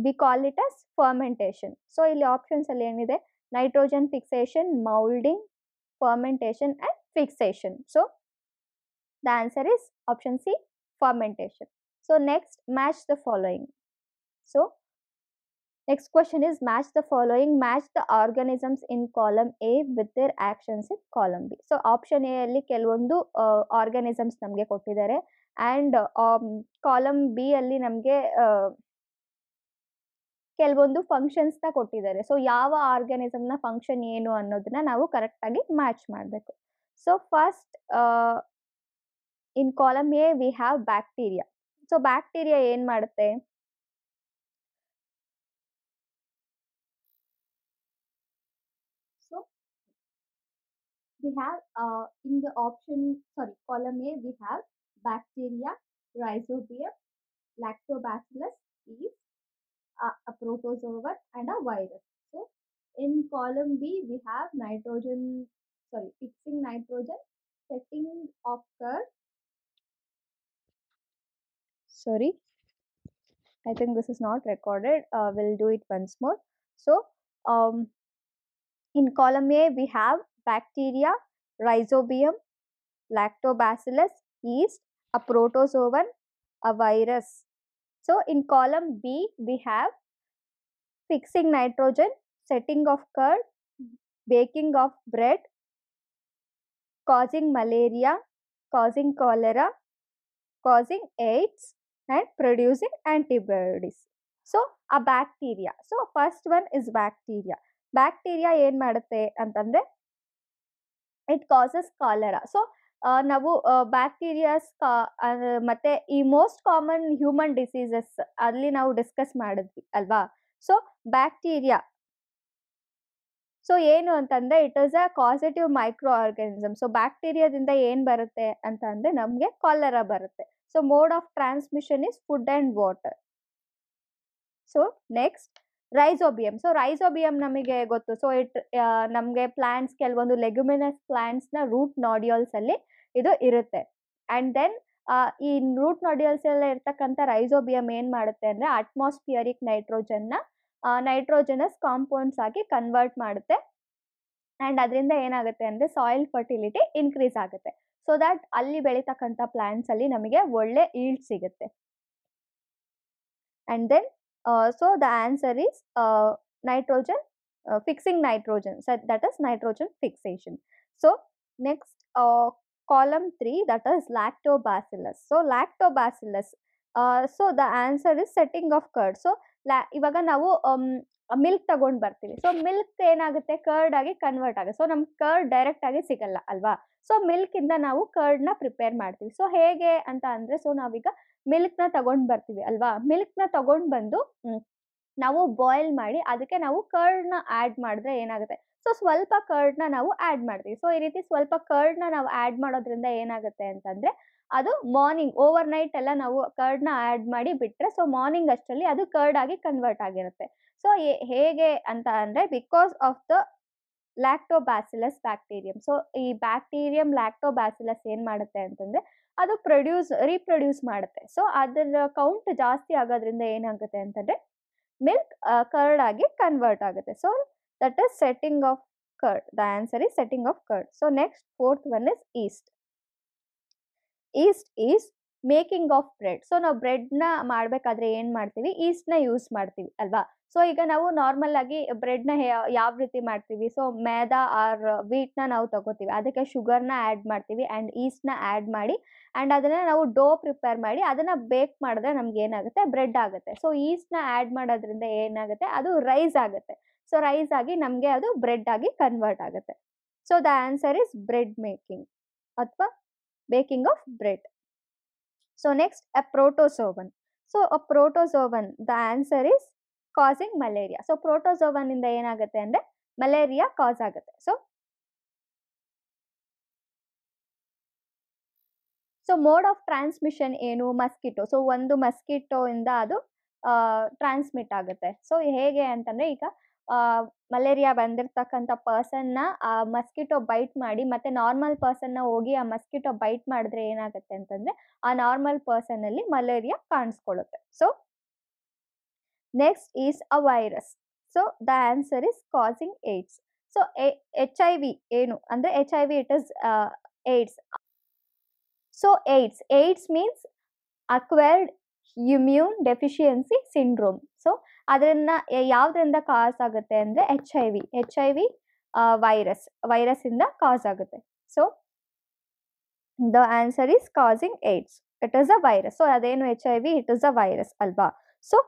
S1: we call it as fermentation. So ಇಲ್ಲಿ ಆಪ್ಷನ್ಸ್ ಅಲ್ಲಿ ಏನಿದೆ, nitrogen fixation, moulding, fermentation and fixation. So the answer is option C, fermentation. So next, match the following. So next question is match the following. Match the organisms in column A with their actions in column B. So option A ಅಲ್ಲಿ ಕೆಲವೊಂದು organisms ನಮಗೆ ಕೊಟ್ಟಿದ್ದಾರೆ and column B ಅಲ್ಲಿ ನಮಗೆ ಕೆಲವೊಂದು functions ನ ಕೊಟ್ಟಿದ್ದಾರೆ. So ಯಾವ ಆರ್ಗಾನಿಸಮ್ ನ ಫಂಕ್ಷನ್ ಏನು ಅನ್ನೋದನ್ನ ನಾವು ಕರೆಕ್ಟ್ ಆಗಿ ಮ್ಯಾಚ್ ಮಾಡಬೇಕು. So first in column A we have bacteria. So bacteria ಏನ್ ಮಾಡುತ್ತೆ, we have in the column A we have bacteria, rhizobium, lactobacillus, yeast, a protozoan and a virus. So in column B we have fixing nitrogen, setting of curve. Sorry, I think this is not recorded. We'll do it once more. So in column A we have bacteria, rhizobium, lactobacillus, yeast, a protozoan, a virus. So in column B we have fixing nitrogen, setting of curd, baking of bread, causing malaria, causing cholera, causing AIDS and producing antibodies. So a bacteria. So first one is bacteria. Bacteria ಏನ್ ಮಾಡುತ್ತೆ ಅಂತಂದ್ರೆ it causes cholera. So ನಾವು bacterias ಮತ್ತೆ ಈ most common human diseases ಅಲ್ಲಿ ನಾವು discuss ಮಾಡಿದ್ವಿ ಅಲ್ವಾ. ಸೊ ಬ್ಯಾಕ್ಟೀರಿಯಾ ಸೊ ಏನು ಅಂತಂದ್ರೆ it is a causative microorganism. So ಬ್ಯಾಕ್ಟೀರಿಯಾದಿಂದ ಏನ್ ಬರುತ್ತೆ ಅಂತ ಅಂದ್ರೆ ನಮ್ಗೆ ಕಾಲರಾ ಬರುತ್ತೆ. So mode of transmission is food and water. So next rhizobium. So rhizobium ನಮಗೆ ಗೊತ್ತು. ಸೊ ನಮಗೆ ಪ್ಲಾಂಟ್ಸ್, ಕೆಲವೊಂದು ಲೆಗ್ಯುಮಿನಸ್ ಪ್ಲಾಂಟ್ಸ್ ನ ರೂಟ್ ನಾಡ್ಯೂಲ್ಸ್ ಅಲ್ಲಿ ಇದು ಇರುತ್ತೆ. ಅಂಡ್ ದೆನ್ ಈ ರೂಟ್ ನಾಡ್ಯೂಲ್ಸ್ ಎಲ್ಲ ಇರ್ತಕ್ಕಂಥ ರೈಸೋಬಿಯಂ ಏನ್ ಮಾಡುತ್ತೆ ಅಂದ್ರೆ ಅಟ್ಮಾಸ್ಫಿಯರಿಕ್ ನೈಟ್ರೋಜನ್ನ ನೈಟ್ರೋಜನಸ್ ಕಾಂಪೌಂಡ್ಸ್ ಆಗಿ ಕನ್ವರ್ಟ್ ಮಾಡುತ್ತೆ. ಅಂಡ್ ಅದರಿಂದ ಏನಾಗುತ್ತೆ ಅಂದ್ರೆ ಸಾಯಿಲ್ ಫರ್ಟಿಲಿಟಿ ಇನ್ಕ್ರೀಸ್ ಆಗುತ್ತೆ. ಸೊ ದಟ್ ಅಲ್ಲಿ ಬೆಳೀತಕ್ಕಂಥ ಪ್ಲಾಂಟ್ಸ್ ಅಲ್ಲಿ ನಮಗೆ ಒಳ್ಳೆ ಈಲ್ಡ್ ಸಿಗುತ್ತೆ. And then so the answer is nitrogen fixing nitrogen, so that is nitrogen fixation. So next column 3, that is lactobacillus. So lactobacillus, so the answer is setting of curd. So ಇವಾಗ ನಾವು milk ತಗೊಂಡ್ ಬರ್ತೀವಿ. So milk ಏನಾಗುತ್ತೆ, curd ಆಗಿ convert ಆಗುತ್ತೆ. So ನಮ್ಗೆ curd direct ಆಗಿ ಸಿಗಲ್ಲ ಅಲ್ವಾ. ಸೊ ಮಿಲ್ಕ್ ಇಂದ ನಾವು ಕರ್ಡ್ ನ ಪ್ರಿಪೇರ್ ಮಾಡ್ತೀವಿ. ಸೊ ಹೇಗೆ ಅಂತ ಅಂದ್ರೆ, ಸೊ ನಾವೀಗ ಮಿಲ್ಕ್ ನ ತಗೊಂಡ್ ಬರ್ತೀವಿ ಅಲ್ವಾ. ಮಿಲ್ಕ್ ನ ತಗೊಂಡ್ ಬಂದು ನಾವು ಬಾಯ್ಲ್ ಮಾಡಿ ಅದಕ್ಕೆ ನಾವು ಕರ್ಡ್ ನ ಆಡ್ ಮಾಡಿದ್ರೆ ಏನಾಗುತ್ತೆ, ಸೊ ಸ್ವಲ್ಪ ಕರ್ಡ್ ನ ನಾವು ಆಡ್ ಮಾಡ್ತೀವಿ. ಸೊ ಈ ರೀತಿ ಸ್ವಲ್ಪ ಕರ್ಡ್ ನ ನಾವು ಆಡ್ ಮಾಡೋದ್ರಿಂದ ಏನಾಗುತ್ತೆ ಅಂತಂದ್ರೆ, ಅದು ಮಾರ್ನಿಂಗ್ ಓವರ್ ನೈಟ್ ಎಲ್ಲ ನಾವು ಕರ್ಡ್ ನ ಆಡ್ ಮಾಡಿ ಬಿಟ್ರೆ, ಸೊ ಮಾರ್ನಿಂಗ್ ಅಷ್ಟರಲ್ಲಿ ಅದು ಕರ್ಡ್ ಆಗಿ ಕನ್ವರ್ಟ್ ಆಗಿರುತ್ತೆ. ಸೊ ಹೇಗೆ ಅಂತ ಅಂದ್ರೆ, because of the lactobacillus bacterium. So ಈ ಬ್ಯಾಕ್ಟೀರಿಯಂ ಲ್ಯಾಕ್ಟೋಬ್ಯಾಸಿಲಸ್ ಏನ್ ಮಾಡುತ್ತೆ ಅಂತಂದ್ರೆ, ಅದು ರೀಪ್ರೊಡ್ಯೂಸ್ ಮಾಡುತ್ತೆ. ಸೊ ಅದರ ಕೌಂಟ್ ಜಾಸ್ತಿ ಆಗೋದ್ರಿಂದ ಏನಾಗುತ್ತೆ ಅಂತಂದ್ರೆ ಮಿಲ್ಕ್ ಕರ್ಡ್ ಆಗಿ ಕನ್ವರ್ಟ್ ಆಗುತ್ತೆ. So that is setting of curd. The answer is setting of curd. So next fourth one is East. East is making of bread. So ನಾವು ಬ್ರೆಡ್ ನ ಮಾಡ್ಬೇಕಾದ್ರೆ ಏನ್ ಮಾಡ್ತೀವಿ, ಈಸ್ಟ್ ನ ಯೂಸ್ ಮಾಡ್ತೀವಿ ಅಲ್ವಾ. ಸೊ ಈಗ ನಾವು ನಾರ್ಮಲ್ ಆಗಿ ಬ್ರೆಡ್ ನ ಯಾವ ರೀತಿ ಮಾಡ್ತೀವಿ, ಸೊ ಮೇದಾ ಆರ್ ವೀಟ್ ನ ನಾವು ತಗೋತೀವಿ, ಅದಕ್ಕೆ ಶುಗರ್ ನ ಆಡ್ ಮಾಡ್ತೀವಿ ಅಂಡ್ ಈಸ್ಟ್ ನ ಆಡ್ ಮಾಡಿ ಅಂಡ್ ಅದನ್ನ ನಾವು ಡೋ ಪ್ರಿಪೇರ್ ಮಾಡಿ ಅದನ್ನ ಬೇಕ್ ಮಾಡಿದ್ರೆ ನಮ್ಗೆ ಏನಾಗುತ್ತೆ, ಬ್ರೆಡ್ ಆಗುತ್ತೆ. ಸೊ ಈಸ್ಟ್ ನ ಆಡ್ ಮಾಡೋದ್ರಿಂದ ಏನಾಗುತ್ತೆ, ಅದು ರೈಸ್ ಆಗುತ್ತೆ. ಸೊ ರೈಸ್ ಆಗಿ ನಮ್ಗೆ ಅದು ಬ್ರೆಡ್ ಆಗಿ ಕನ್ವರ್ಟ್ ಆಗುತ್ತೆ. So the answer is bread making ಅಥವಾ baking of bread. So next, a protozoan. So a protozoan, the answer is causing malaria. So protozoan ಇಂದ ಏನಾಗುತ್ತೆ ಅಂದ್ರೆ ಮಲೇರಿಯಾ ಕಾಸ್ ಆಗುತ್ತೆ. ಸೊ ಮೋಡ್ ಆಫ್ ಟ್ರಾನ್ಸ್ಮಿಷನ್ ಏನು, ಮಸ್ಕಿಟೋ. ಸೊ ಒಂದು mosquito ಇಂದ ಅದು transmit ಆಗುತ್ತೆ. ಸೊ ಹೇಗೆ ಅಂತಂದ್ರೆ, ಈಗ ಮಲೇರಿಯಾ ಬಂದಿರ್ತಕ್ಕಂಥ ಪರ್ಸನ್ನ ಆ ಮಸ್ಕಿಟೋ ಬೈಟ್ ಮಾಡಿ ಮತ್ತೆ ನಾರ್ಮಲ್ ಪರ್ಸನ್ನ ಹೋಗಿ ಆ ಮಸ್ಕಿಟೋ ಬೈಟ್ ಮಾಡಿದ್ರೆ ಏನಾಗುತ್ತೆ ಅಂತಂದ್ರೆ, ಆ ನಾರ್ಮಲ್ ಪರ್ಸನ್ ಅಲ್ಲಿ ಮಲೇರಿಯಾ ಕಾಣಿಸ್ಕೊಳ್ಳುತ್ತೆ. So next is a virus. So the answer is causing AIDS. So HIV ಏನು ಅಂದ್ರೆ, HIV it is AIDS. So AIDS means acquired immune deficiency syndrome. So ಅದನ್ನ ಯಾವ್ದ್ರಿಂದ ಕಾಸ್ ಆಗುತ್ತೆ ಅಂದ್ರೆ HIV ವೈರಸ್ ಇಂದ ಕಾಸ್ ಆಗುತ್ತೆ. So the answer is causing AIDS. It is a virus. So ಅದೇನು HIV, it is a virus ಅಲ್ವಾ. So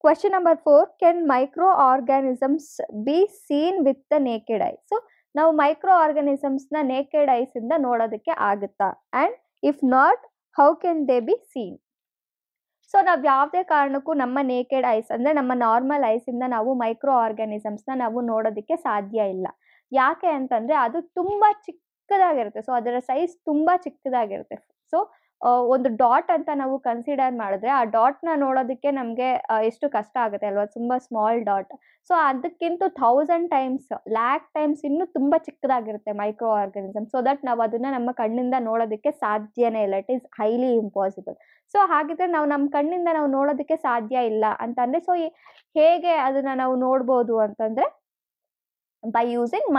S1: question number 4, can microorganisms be seen with the naked eye. So ನಾವು microorganisms ನ naked eyes ಇಂದ ನೋಡೋದಕ್ಕೆ ಆಗುತ್ತಾ, and if not, how can they be seen. So ನಾವು ಯಾವುದೇ ಕಾರಣಕ್ಕೂ ನಮ್ಮ ನೇಕೆಡ್ ಐಸ್ ಅಂದ್ರೆ ನಮ್ಮ ನಾರ್ಮಲ್ ಐಸ್ ಇಂದ ನಾವು ಮೈಕ್ರೋ ಆರ್ಗಾನಿಸಮ್ಸ್ ನ ನಾವು ನೋಡೋದಕ್ಕೆ ಸಾಧ್ಯ ಇಲ್ಲ. ಯಾಕೆ ಅಂತಂದ್ರೆ ಅದು ತುಂಬಾ ಚಿಕ್ಕದಾಗಿರುತ್ತೆ. ಸೊ ಅದರ ಸೈಜ್ ತುಂಬಾ ಚಿಕ್ಕದಾಗಿರುತ್ತೆ. ಸೊ ಒಂದು ಡಾಟ್ ಅಂತ ನಾವು ಕನ್ಸಿಡರ್ ಮಾಡಿದ್ರೆ ಆ ಡಾಟ್ ನ ನೋಡೋದಕ್ಕೆ ನಮ್ಗೆ ಎಷ್ಟು ಕಷ್ಟ ಆಗುತ್ತೆ ಅಲ್ವಾ, ತುಂಬಾ ಸ್ಮಾಲ್ ಡಾಟ್. ಸೊ ಅದಕ್ಕಿಂತ 1000 ಟೈಮ್ಸ್ ಲ್ಯಾಕ್ ಟೈಮ್ಸ್ ಇನ್ನೂ ತುಂಬಾ ಚಿಕ್ಕದಾಗಿರುತ್ತೆ ಮೈಕ್ರೋ ಆರ್ಗಾನಿಸಮ್. ಸೊ ದಟ್ ನಾವು ಅದನ್ನ ನಮ್ಮ ಕಣ್ಣಿಂದ ನೋಡೋದಕ್ಕೆ ಸಾಧ್ಯನೇ ಇಲ್ಲ. It is highly impossible. So ಹಾಗಿದ್ರೆ ನಾವು ನಮ್ಮ ಕಣ್ಣಿಂದ ನಾವು ನೋಡೋದಕ್ಕೆ ಸಾಧ್ಯ ಇಲ್ಲ ಅಂತಂದ್ರೆ, ಸೊ ಹೇಗೆ ಅದನ್ನ ನಾವು ನೋಡ್ಬೋದು ಅಂತಂದ್ರೆ, ಬೈ ಯೂಸಿಂಗ್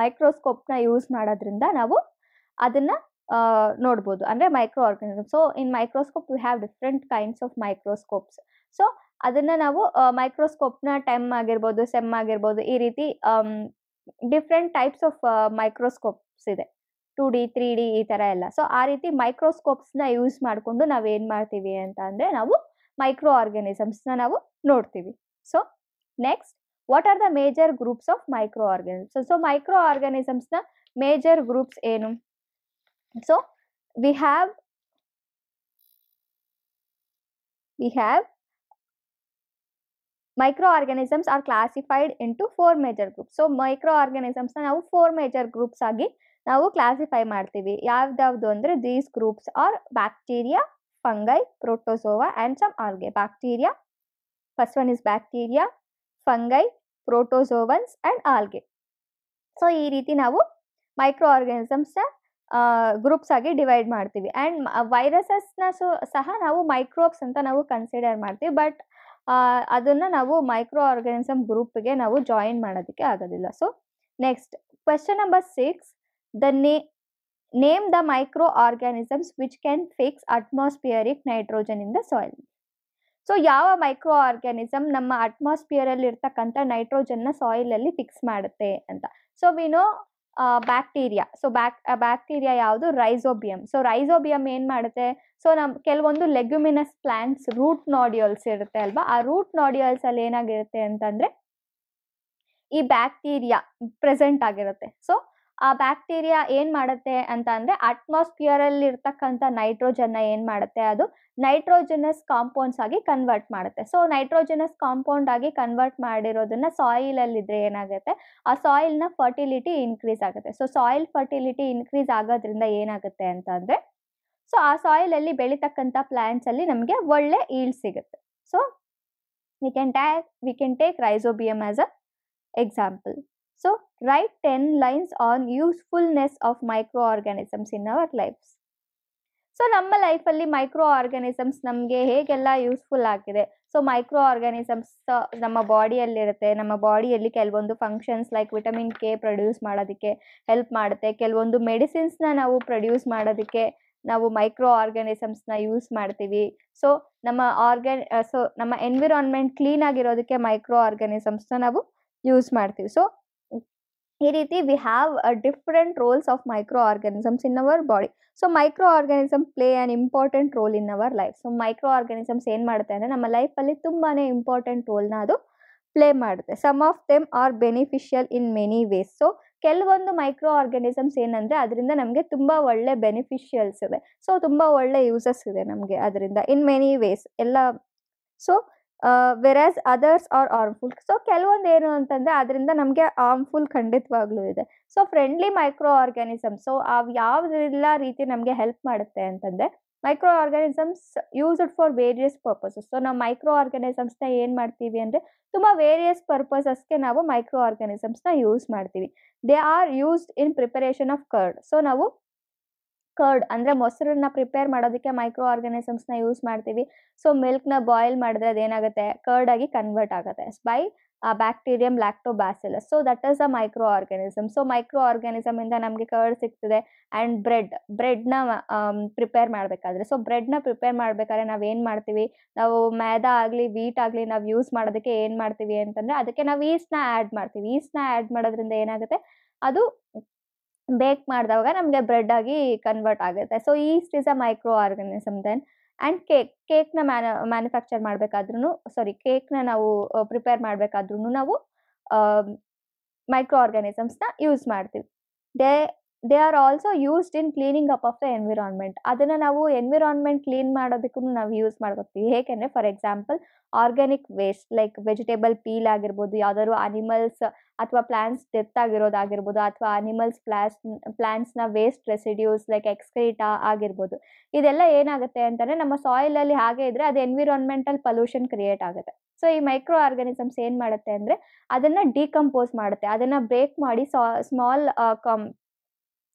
S1: ಮೈಕ್ರೋಸ್ಕೋಪ್ ನ ಯೂಸ್ ಮಾಡೋದ್ರಿಂದ ನಾವು ಅದನ್ನ ನೋಡ್ಬೋದು, ಅಂದ್ರೆ micro organism. So in microscope we have different kinds of microscopes. So ಅದನ್ನ ನಾವು ಮೈಕ್ರೋಸ್ಕೋಪ್ನ ಟೆಮ್ ಆಗಿರ್ಬೋದು, ಸೆಮ್ ಆಗಿರ್ಬೋದು, ಈ ರೀತಿ ಡಿಫ್ರೆಂಟ್ ಟೈಪ್ಸ್ ಆಫ್ ಮೈಕ್ರೋಸ್ಕೋಪ್ಸ್ ಇದೆ, 2D 3D ಈ ತರ ಎಲ್ಲ. ಸೊ ಆ ರೀತಿ ಮೈಕ್ರೋಸ್ಕೋಪ್ಸ್ ನ ಯೂಸ್ ಮಾಡಿಕೊಂಡು ನಾವ್ ಏನ್ ಮಾಡ್ತೀವಿ ಅಂತ ಅಂದ್ರೆ, ನಾವು ಮೈಕ್ರೋ ಆರ್ಗಾನಿಸಮ್ಸ್ ನ ನಾವು ನೋಡ್ತೀವಿ. So next, what are the major groups of micro organisms. So microorganisms ನ ಮೇಜರ್ ಗ್ರೂಪ್ಸ್ ಏನು? So we have microorganisms are classified into 4 major groups. So microorganisms na ನಾವು 4 major groups ಆಗಿ ನಾವು classify ಮಾಡ್ತೀವಿ. ಯಾವ್ದಾವ್ದು ಅಂದ್ರೆ, these groups are bacteria, fungi, protozoa and some algae. Bacteria, first one is bacteria, fungi, protozoans and algae. So ಈ ರೀತಿ ನಾವು microorganisms groups ಆಗಿ divide ಮಾಡ್ತೀವಿ. ಆ್ಯಂಡ್ ವೈರಸಸ್ನ ಸಹ ನಾವು ಮೈಕ್ರೋಬ್ಸ್ ಅಂತ ನಾವು ಕನ್ಸಿಡರ್ ಮಾಡ್ತೀವಿ. ಬಟ್ ಅದನ್ನು ನಾವು ಮೈಕ್ರೋ ಆರ್ಗಾನಿಸಮ್ ಗ್ರೂಪ್ಗೆ ನಾವು ಜಾಯಿನ್ ಮಾಡೋದಕ್ಕೆ ಆಗೋದಿಲ್ಲ. So next question number 6, the name the micro organisms which can fix atmospheric nitrogen in the soil. So ಯಾವ ಮೈಕ್ರೋ ಆರ್ಗ್ಯಾನಿಸಮ್ ನಮ್ಮ ಅಟ್ಮಾಸ್ಫಿಯರಲ್ಲಿ ಇರ್ತಕ್ಕಂಥ ನೈಟ್ರೋಜನ್ನ ಸಾಯಿಲಲ್ಲಿ ಫಿಕ್ಸ್ ಮಾಡುತ್ತೆ ಅಂತ. So we know bacteria. So bacteria ಯಾವುದು? ರೈಸೋಬಿಯಂ. ಸೊ ರೈಸೋಬಿಯಂ ಏನು ಮಾಡುತ್ತೆ? ಸೊ ಕೆಲವೊಂದು leguminous plants root nodules ಇರುತ್ತೆ ಅಲ್ವಾ, ಆ ರೂಟ್ ನಾಡ್ಯೂಲ್ಸ್ ಅಲ್ಲಿ ಏನಾಗಿರುತ್ತೆ ಅಂತಂದ್ರೆ ಈ ಬ್ಯಾಕ್ಟೀರಿಯಾ ಪ್ರೆಸೆಂಟ್ ಆಗಿರುತ್ತೆ. ಸೊ ಆ ಬ್ಯಾಕ್ಟೀರಿಯಾ ಏನು ಮಾಡುತ್ತೆ ಅಂತ ಅಂದರೆ ಅಟ್ಮಾಸ್ಫಿಯರಲ್ಲಿ ಇರ್ತಕ್ಕಂಥ ನೈಟ್ರೋಜನ್ನ ಏನು ಮಾಡುತ್ತೆ, ಅದು ನೈಟ್ರೋಜನಸ್ ಕಾಂಪೌಂಡ್ಸ್ ಆಗಿ ಕನ್ವರ್ಟ್ ಮಾಡುತ್ತೆ. ಸೊ ನೈಟ್ರೋಜನಸ್ ಕಾಂಪೌಂಡ್ ಆಗಿ ಕನ್ವರ್ಟ್ ಮಾಡಿರೋದನ್ನ ಸಾಯಿಲಲ್ಲಿದ್ದರೆ ಏನಾಗುತ್ತೆ, ಆ ಸಾಯಿಲ್ನ ಫರ್ಟಿಲಿಟಿ ಇನ್ಕ್ರೀಸ್ ಆಗುತ್ತೆ. ಸೊ ಸಾಯಿಲ್ ಫರ್ಟಿಲಿಟಿ ಇನ್ಕ್ರೀಸ್ ಆಗೋದ್ರಿಂದ ಏನಾಗುತ್ತೆ ಅಂತ ಅಂದರೆ, ಸೊ ಆ ಸಾಯಿಲಲ್ಲಿ ಬೆಳೀತಕ್ಕಂಥ ಪ್ಲ್ಯಾಂಟ್ಸಲ್ಲಿ ನಮಗೆ ಒಳ್ಳೆ ಈಲ್ಡ್ ಸಿಗುತ್ತೆ. So we can take rhizobium as a example. So write 10 lines on usefulness of microorganisms in our lives. So ನಮ್ಮ ಲೈಫಲ್ಲಿ ಮೈಕ್ರೋ ಆರ್ಗಾನಿಸಮ್ಸ್ ನಮಗೆ ಹೇಗೆಲ್ಲ ಯೂಸ್ಫುಲ್ ಆಗಿದೆ. ಸೊ ಮೈಕ್ರೋ ಆರ್ಗಾನಿಸಮ್ಸ್ ನಮ್ಮ ಬಾಡಿಯಲ್ಲಿರುತ್ತೆ. ನಮ್ಮ ಬಾಡಿಯಲ್ಲಿ ಕೆಲವೊಂದು functions like vitamin K produce ಮಾಡೋದಕ್ಕೆ ಹೆಲ್ಪ್ ಮಾಡುತ್ತೆ. ಕೆಲವೊಂದು ಮೆಡಿಸಿನ್ಸ್ನ ನಾವು ಪ್ರೊಡ್ಯೂಸ್ ಮಾಡೋದಕ್ಕೆ ನಾವು ಮೈಕ್ರೋ ಆರ್ಗಾನಿಸಮ್ಸ್ನ ಯೂಸ್ ಮಾಡ್ತೀವಿ. ಸೊ ನಮ್ಮ ಎನ್ವಿರಾನ್ಮೆಂಟ್ ಕ್ಲೀನ್ ಆಗಿರೋದಕ್ಕೆ ಮೈಕ್ರೋ ಆರ್ಗಾನಿಸಮ್ಸ್ನ ನಾವು ಯೂಸ್ ಮಾಡ್ತೀವಿ. ಸೊ ಈ ರೀತಿ we have different roles of micro organisms in our body. So micro organism play an important role in our life. So micro organisms ಏನು ಮಾಡುತ್ತೆ ಅಂದರೆ ನಮ್ಮ ಲೈಫಲ್ಲಿ ತುಂಬಾ ಇಂಪಾರ್ಟೆಂಟ್ ರೋಲ್ನ ಅದು ಪ್ಲೇ ಮಾಡುತ್ತೆ. Some of them are beneficial in many ways. So ಕೆಲವೊಂದು micro organisms ಏನಂದರೆ ಅದರಿಂದ ನಮಗೆ ತುಂಬ ಒಳ್ಳೆ ಬೆನಿಫಿಷಿಯಲ್ಸ್ ಇದೆ. ಸೊ ತುಂಬ ಒಳ್ಳೆ ಯೂಸಸ್ ಇದೆ ನಮಗೆ ಅದರಿಂದ ಇನ್ ಮೆನಿ ವೇಸ್ ಎಲ್ಲ. So whereas others are harmful. So ಕೆಲವೊಂದು ಏನು ಅಂತಂದರೆ ಅದರಿಂದ ನಮಗೆ ಹಾರ್ಮ್ಫುಲ್ ಖಂಡಿತವಾಗ್ಲೂ ಇದೆ. So friendly microorganisms, so ಅವು ಯಾವುದೆಲ್ಲ ರೀತಿ ನಮಗೆ ಹೆಲ್ಪ್ ಮಾಡುತ್ತೆ ಅಂತಂದರೆ microorganisms used for various purposes. So ನಾವು ಮೈಕ್ರೋ ಆರ್ಗಾನಿಸಮ್ಸ್ನ ಏನು ಮಾಡ್ತೀವಿ ಅಂದರೆ ತುಂಬ ವೇರಿಯಸ್ ಪರ್ಪಸಸ್ಗೆ ನಾವು ಮೈಕ್ರೋ ಆರ್ಗಾನಿಸಮ್ಸ್ನ ಯೂಸ್ ಮಾಡ್ತೀವಿ. They are used in preparation of curd. So ನಾವು ಕರ್ಡ್ ಅಂದರೆ ಮೊಸರನ್ನ ಪ್ರಿಪೇರ್ ಮಾಡೋದಕ್ಕೆ ಮೈಕ್ರೋ ಆರ್ಗಾನಿಸಮ್ಸ್ನ ಯೂಸ್ ಮಾಡ್ತೀವಿ. ಸೊ ಮಿಲ್ಕ್ನ ಬಾಯ್ಲ್ ಮಾಡಿದ್ರೆ ಅದೇನಾಗುತ್ತೆ, ಕರ್ಡ್ ಆಗಿ ಕನ್ವರ್ಟ್ ಆಗುತ್ತೆ by bacterium lactobacillus. So that is a microorganism. So ಮೈಕ್ರೋ ಆರ್ಗಾನಿಸಮಿಂದ ನಮಗೆ ಕರ್ಡ್ ಸಿಗ್ತದೆ. ಆ್ಯಂಡ್ ಬ್ರೆಡ್ನ ಪ್ರಿಪೇರ್ ಮಾಡಬೇಕಾದ್ರೆ, ಸೊ ಬ್ರೆಡ್ನ ಪ್ರಿಪೇರ್ ಮಾಡಬೇಕಾದ್ರೆ ನಾವೇನು ಮಾಡ್ತೀವಿ, ನಾವು ಮೈದಾ ಆಗಲಿ ವೀಟ್ ಆಗಲಿ ನಾವು ಯೂಸ್ ಮಾಡೋದಕ್ಕೆ ಏನು ಮಾಡ್ತೀವಿ ಅಂತಂದರೆ ಅದಕ್ಕೆ ನಾವು ಈಸ್ಟ್ನ ಆ್ಯಡ್ ಮಾಡ್ತೀವಿ. ಈಸ್ಟ್ನ ಆ್ಯಡ್ ಮಾಡೋದ್ರಿಂದ ಏನಾಗುತ್ತೆ, ಅದು ಬೇಕ್ ಮಾಡಿದಾಗ ನಮಗೆ ಬ್ರೆಡ್ ಆಗಿ ಕನ್ವರ್ಟ್ ಆಗುತ್ತೆ. So yeast is a microorganism. Then and ಕೇಕ್ನ ಮ್ಯಾನುಫ್ಯಾಕ್ಚರ್ ಮಾಡಬೇಕಾದ್ರೂ ಕೇಕ್ನ ನಾವು ಪ್ರಿಪೇರ್ ಮಾಡಬೇಕಾದ್ರೂ ನಾವು ಮೈಕ್ರೋ ಆರ್ಗಾನಿಸಮ್ಸ್ನ ಯೂಸ್ ಮಾಡ್ತೀವಿ. They are also used in cleaning up of the environment. ಅದನ್ನು ನಾವು ಎನ್ವಿರಾನ್ಮೆಂಟ್ ಕ್ಲೀನ್ ಮಾಡೋದಕ್ಕೂ ನಾವು ಯೂಸ್ ಮಾಡ್ಕೊತೀವಿ. ಹೇಗೆಂದರೆ for example organic waste like vegetable peel ಆಗಿರ್ಬೋದು, ಯಾವ್ದಾದ್ರು ಅನಿಮಲ್ಸ್ ಅಥವಾ ಪ್ಲಾಂಟ್ಸ್ ಡೆತ್ ಆಗಿರೋದಾಗಿರ್ಬೋದು, ಅಥವಾ ಅನಿಮಲ್ಸ್ ಪ್ಲಾಂಟ್ಸ್ನ ವೇಸ್ಟ್ ರೆಸಿಡ್ಯೂಸ್ ಲೈಕ್ ಎಕ್ಸ್ಕ್ರೀಟಾ ಆಗಿರ್ಬೋದು. ಇದೆಲ್ಲ ಏನಾಗುತ್ತೆ ಅಂತಂದರೆ ನಮ್ಮ ಸಾಯಿಲಲ್ಲಿ ಹಾಗೆ ಇದ್ದರೆ ಅದು ಎನ್ವಿರಾನ್ಮೆಂಟಲ್ ಪೊಲ್ಯೂಷನ್ ಕ್ರಿಯೇಟ್ ಆಗುತ್ತೆ. ಸೊ ಈ ಮೈಕ್ರೋ ಆರ್ಗಾನಿಸಮ್ಸ್ ಏನು ಮಾಡುತ್ತೆ ಅಂದರೆ ಅದನ್ನು ಡಿಕಂಪೋಸ್ ಮಾಡುತ್ತೆ. ಅದನ್ನು ಬ್ರೇಕ್ ಮಾಡಿ ಸ್ಮಾಲ್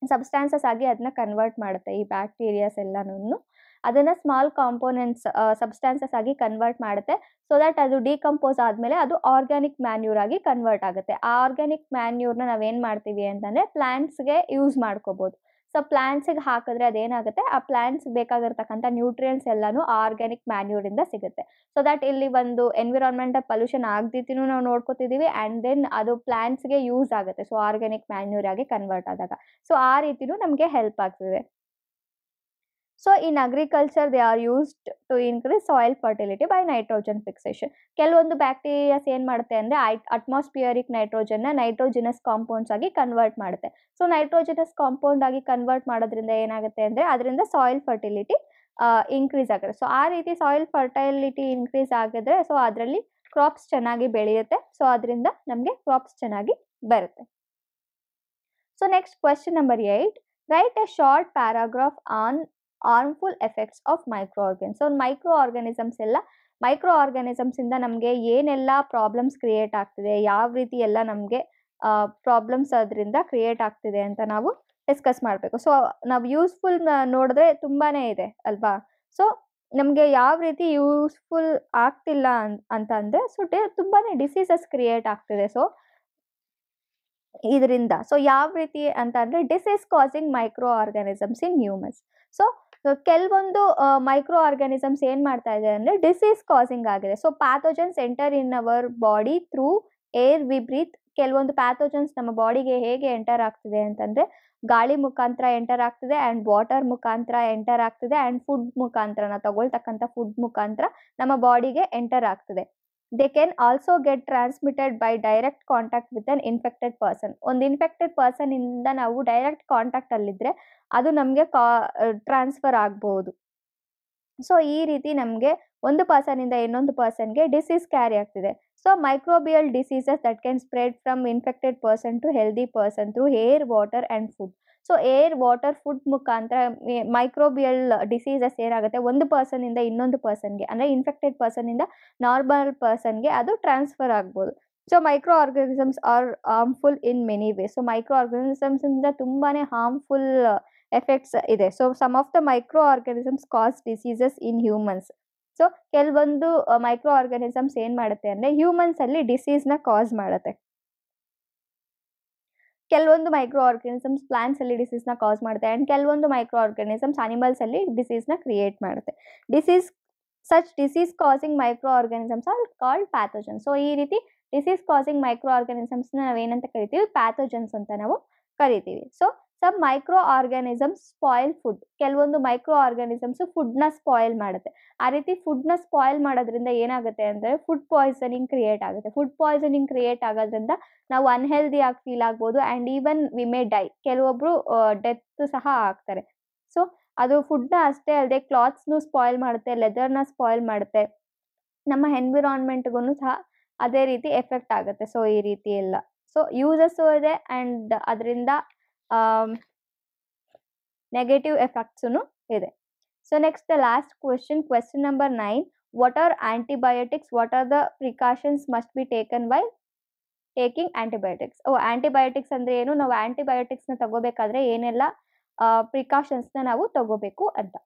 S1: ಸಬ್ಸ್ಟಾನ್ಸಸ್ ಆಗಿ ಅದನ್ನ ಕನ್ವರ್ಟ್ ಮಾಡುತ್ತೆ. ಈ ಬ್ಯಾಕ್ಟೀರಿಯಾಸ್ ಎಲ್ಲನೂ ಅದನ್ನು ಸ್ಮಾಲ್ ಕಾಂಪೋನೆಂಟ್ಸ್ ಸಬ್ಸ್ಟಾನ್ಸಸ್ ಆಗಿ ಕನ್ವರ್ಟ್ ಮಾಡುತ್ತೆ. ಸೊ ದ್ಯಾಟ್ ಅದು ಡಿಕಂಪೋಸ್ ಆದಮೇಲೆ ಅದು ಆರ್ಗ್ಯಾನಿಕ್ ಮ್ಯಾನ್ಯೂರ್ ಆಗಿ ಕನ್ವರ್ಟ್ ಆಗುತ್ತೆ. ಆ ಆರ್ಗ್ಯಾನಿಕ್ ಮ್ಯಾನ್ಯೂರ್ನ ನಾವೇನು ಮಾಡ್ತೀವಿ ಅಂತಂದರೆ ಪ್ಲ್ಯಾಂಟ್ಸ್ಗೆ ಯೂಸ್ ಮಾಡ್ಕೋಬೋದು. ಸೊ ಪ್ಲ್ಯಾಂಟ್ಸಿಗೆ ಹಾಕಿದ್ರೆ ಅದೇನಾಗುತ್ತೆ, ಆ ಪ್ಲ್ಯಾಂಟ್ಸ್ ಬೇಕಾಗಿರ್ತಕ್ಕಂಥ ನ್ಯೂಟ್ರಿಯೆಂಟ್ಸ್ ಎಲ್ಲನೂ ಆರ್ಗ್ಯಾನಿಕ್ ಮ್ಯಾನ್ಯೂರಿಂದ ಸಿಗುತ್ತೆ. ಸೊ ದ್ಯಾಟ್ ಇಲ್ಲಿ ಒಂದು ಎನ್ವಿರಾನ್ಮೆಂಟಲ್ ಪೊಲ್ಯೂಷನ್ ಆಗದಿದ್ದೂ ನಾವು ನೋಡ್ಕೋತಿದ್ದೀವಿ. ಆ್ಯಂಡ್ ದೆನ್ ಅದು ಪ್ಲ್ಯಾಂಟ್ಸ್ಗೆ ಯೂಸ್ ಆಗುತ್ತೆ. ಸೊ ಆರ್ಗ್ಯಾನಿಕ್ ಮ್ಯಾನ್ಯೂರ್ ಆಗಿ ಕನ್ವರ್ಟ್ ಆದಾಗ ಸೊ ಆ ರೀತಿಯೂ ನಮಗೆ ಹೆಲ್ಪ್ ಆಗ್ತದೆ. So in agriculture they are used to increase soil fertility by nitrogen fixation. ಕೆಲವೊಂದು ಬ್ಯಾಕ್ಟೀರಿಯಾಸ್ ಏನು ಮಾಡುತ್ತೆ ಅಂದರೆ ಅಟ್ಮಾಸ್ಫಿಯರಿಕ್ ನೈಟ್ರೋಜನ್ನ ನೈಟ್ರೋಜಿನಸ್ ಕಾಂಪೌಂಡ್ಸ್ ಆಗಿ ಕನ್ವರ್ಟ್ ಮಾಡುತ್ತೆ. ಸೊ ನೈಟ್ರೋಜಿನಸ್ ಕಾಂಪೌಂಡ್ ಆಗಿ ಕನ್ವರ್ಟ್ ಮಾಡೋದ್ರಿಂದ ಏನಾಗುತ್ತೆ ಅಂದರೆ ಅದರಿಂದ ಸಾಯಿಲ್ ಫರ್ಟಿಲಿಟಿ ಇನ್ಕ್ರೀಸ್ ಆಗುತ್ತೆ. ಸೊ ಆ ರೀತಿ ಸಾಯಿಲ್ ಫರ್ಟಿಲಿಟಿ ಇನ್ಕ್ರೀಸ್ ಆಗಿದ್ರೆ ಸೊ ಅದರಲ್ಲಿ ಕ್ರಾಪ್ಸ್ ಚೆನ್ನಾಗಿ ಬೆಳೆಯುತ್ತೆ. ಸೊ ಅದರಿಂದ ನಮಗೆ ಕ್ರಾಪ್ಸ್ ಚೆನ್ನಾಗಿ ಬರುತ್ತೆ. So next question number 8, write a short paragraph on harmful effects of micro organs. So ಮೈಕ್ರೋ ಆರ್ಗಾನಿಸಮ್ಸಿಂದ ನಮಗೆ ಏನೆಲ್ಲ ಪ್ರಾಬ್ಲಮ್ಸ್ ಕ್ರಿಯೇಟ್ ಆಗ್ತಿದೆ, ಯಾವ ರೀತಿ ಎಲ್ಲ ನಮಗೆ ಪ್ರಾಬ್ಲಮ್ಸ್ ಅದರಿಂದ ಕ್ರಿಯೇಟ್ ಆಗ್ತಿದೆ ಅಂತ ನಾವು ಡಿಸ್ಕಸ್ ಮಾಡಬೇಕು. ಸೊ ನಾವು ಯೂಸ್ಫುಲ್ ನೋಡಿದ್ರೆ ತುಂಬಾನೇ ಇದೆ ಅಲ್ವಾ? ಸೊ ನಮಗೆ ಯಾವ ರೀತಿ ಯೂಸ್ಫುಲ್ ಆಗ್ತಿಲ್ಲ ಅಂತ ಅಂದರೆ, ಸೊ ತುಂಬಾನೇ ಡಿಸೀಸಸ್ ಕ್ರಿಯೇಟ್ ಆಗ್ತಿದೆ. ಸೊ ಇದರಿಂದ ಸೊ ಯಾವ ರೀತಿ ಅಂತ ಅಂದರೆ, disease causing micro organisms in humans. So ಕೆಲವೊಂದು ಮೈಕ್ರೋ ಆರ್ಗಾನಿಸಮ್ಸ್ ಏನು ಮಾಡ್ತಾ ಇದೆ ಅಂದರೆ ಡಿಸೀಸ್ ಕಾಸಿಂಗ್ ಆಗಿದೆ. So pathogens enter in our body through air we breathe. ಕೆಲವೊಂದು ಪ್ಯಾಥೋಜನ್ಸ್ ನಮ್ಮ ಬಾಡಿಗೆ ಹೇಗೆ ಎಂಟರ್ ಆಗ್ತಿದೆ ಅಂತಂದರೆ, ಗಾಳಿ ಮುಖಾಂತರ ಎಂಟರ್ ಆಗ್ತಿದೆ ಆ್ಯಂಡ್ ವಾಟರ್ ಮುಖಾಂತರ ಎಂಟರ್ ಆಗ್ತಿದೆ ಆ್ಯಂಡ್ ಫುಡ್ ಮುಖಾಂತರ, ನಾವು ತಗೊಳ್ತಕ್ಕಂಥ ಫುಡ್ ಮುಖಾಂತರ ನಮ್ಮ ಬಾಡಿಗೆ ಎಂಟರ್ ಆಗ್ತಿದೆ. They can also get transmitted by direct contact with an infected person. ಒಂದು ಇನ್ಫೆಕ್ಟೆಡ್ ಪರ್ಸನಿಂದ ನಾವು ಡೈರೆಕ್ಟ್ ಕಾಂಟ್ಯಾಕ್ಟಲ್ಲಿದ್ದರೆ ಅದು ನಮಗೆ ಟ್ರಾನ್ಸ್ಫರ್ ಆಗ್ಬೋದು. ಸೊ ಈ ರೀತಿ ನಮಗೆ ಒಂದು ಪರ್ಸನಿಂದ ಇನ್ನೊಂದು ಪರ್ಸನ್ಗೆ ಡಿಸೀಸ್ ಕ್ಯಾರಿ ಆಗ್ತಿದೆ. So microbial diseases that can spread from infected person to healthy person through air, water and food. So air, water, food ಮುಖಾಂತರ ಮೈಕ್ರೋಬಿಯಲ್ ಡಿಸೀಸಸ್ ಏನಾಗುತ್ತೆ, ಒಂದು ಪರ್ಸನಿಂದ ಇನ್ನೊಂದು ಪರ್ಸನ್ಗೆ, ಅಂದರೆ ಇನ್ಫೆಕ್ಟೆಡ್ ಪರ್ಸನಿಂದ ನಾರ್ಮಲ್ ಪರ್ಸನ್ಗೆ ಅದು ಟ್ರಾನ್ಸ್ಫರ್ ಆಗ್ಬೋದು. So microorganisms are harmful in many way. So ಮೈಕ್ರೋ ಆರ್ಗಾನಿಸಮ್ಸಿಂದ ತುಂಬಾ ಹಾರ್ಮ್ಫುಲ್ ಎಫೆಕ್ಟ್ಸ್ ಇದೆ. So some of the microorganisms cause diseases in humans. So ಕೆಲವೊಂದು ಮೈಕ್ರೋ ಆರ್ಗಾನಿಸಮ್ಸ್ ಏನು ಮಾಡುತ್ತೆ ಅಂದರೆ ಹ್ಯೂಮನ್ಸಲ್ಲಿ ಡಿಸೀಸ್ನ ಕಾಸ್ ಮಾಡುತ್ತೆ. ಕೆಲವೊಂದು ಮೈಕ್ರೋ ಆರ್ಗಾನಿಸಮ್ಸ್ ಪ್ಲಾಂಟ್ಸಲ್ಲಿ ಡಿಸೀಸ್ನ ಕಾಸ್ ಮಾಡುತ್ತೆ ಆ್ಯಂಡ್ ಕೆಲವೊಂದು ಮೈಕ್ರೋ ಆರ್ಗಾನಿಸಮ್ಸ್ ಅನಿಮಲ್ಸಲ್ಲಿ ಡಿಸೀಸ್ನ ಕ್ರಿಯೇಟ್ ಮಾಡುತ್ತೆ. Such disease causing micro organisms are called pathogens. So ಈ ರೀತಿ ಡಿಸೀಸ್ ಕಾಸಿಂಗ್ ಮೈಕ್ರೋ ಆರ್ಗಾನಿಸಮ್ಸ್ನ ನಾವೇನಂತ ಕರಿತೀವಿ, ಪ್ಯಾಥೋಜನ್ಸ್ ಅಂತ ನಾವು ಕರಿತೀವಿ. So some micro organisms spoil food. ಕೆಲವೊಂದು ಮೈಕ್ರೋ ಆರ್ಗಾನಿಸಮ್ಸ್ ಫುಡ್ನ ಸ್ಪಾಯಿಲ್ ಮಾಡುತ್ತೆ. ಆ ರೀತಿ ಫುಡ್ನ ಸ್ಪಾಯಿಲ್ ಮಾಡೋದ್ರಿಂದ ಏನಾಗುತ್ತೆ ಅಂದರೆ ಫುಡ್ ಪಾಯ್ಸನಿಂಗ್ ಕ್ರಿಯೇಟ್ ಆಗುತ್ತೆ. ಫುಡ್ ಪಾಯ್ಸನಿಂಗ್ ಕ್ರಿಯೇಟ್ ಆಗೋದ್ರಿಂದ ನಾವು ಅನ್ಹೆಲ್ದಿಯಾಗಿ ಫೀಲ್ ಆಗ್ಬೋದು and even we may die. ಕೆಲವೊಬ್ಬರು ಡೆತ್ ಸಹ ಆಗ್ತಾರೆ. ಸೊ ಅದು ಫುಡ್ನ ಅಷ್ಟೇ ಅಲ್ಲದೆ ಕ್ಲಾತ್ಸ್ನು ಸ್ಪಾಯಿಲ್ ಮಾಡುತ್ತೆ, ಲೆದರ್ನ ಸ್ಪಾಯಿಲ್ ಮಾಡುತ್ತೆ, ನಮ್ಮ ಎನ್ವಿರಾನ್ಮೆಂಟ್ಗೂ ಸಹ ಅದೇ ರೀತಿ ಎಫೆಕ್ಟ್ ಆಗುತ್ತೆ. ಸೊ ಈ ರೀತಿ ಎಲ್ಲ ಸೊ ಯೂಸಸ್ಸು ಇದೆ ಆ್ಯಂಡ್ ಅದರಿಂದ ನೆಗೆಟಿವ್ ಎಫೆಕ್ಟ್ಸೂ ಇದೆ. So next the last question number 9. What are antibiotics? What are the precautions must be taken by taking antibiotics? Antibiotics ಅಂದರೆ ಏನು, ನಾವು ಆಂಟಿಬಯೋಟಿಕ್ಸ್ನ ತಗೋಬೇಕಾದ್ರೆ ಏನೆಲ್ಲ ಪ್ರಿಕಾಷನ್ಸ್ನ ನಾವು ತಗೋಬೇಕು ಅಂತ.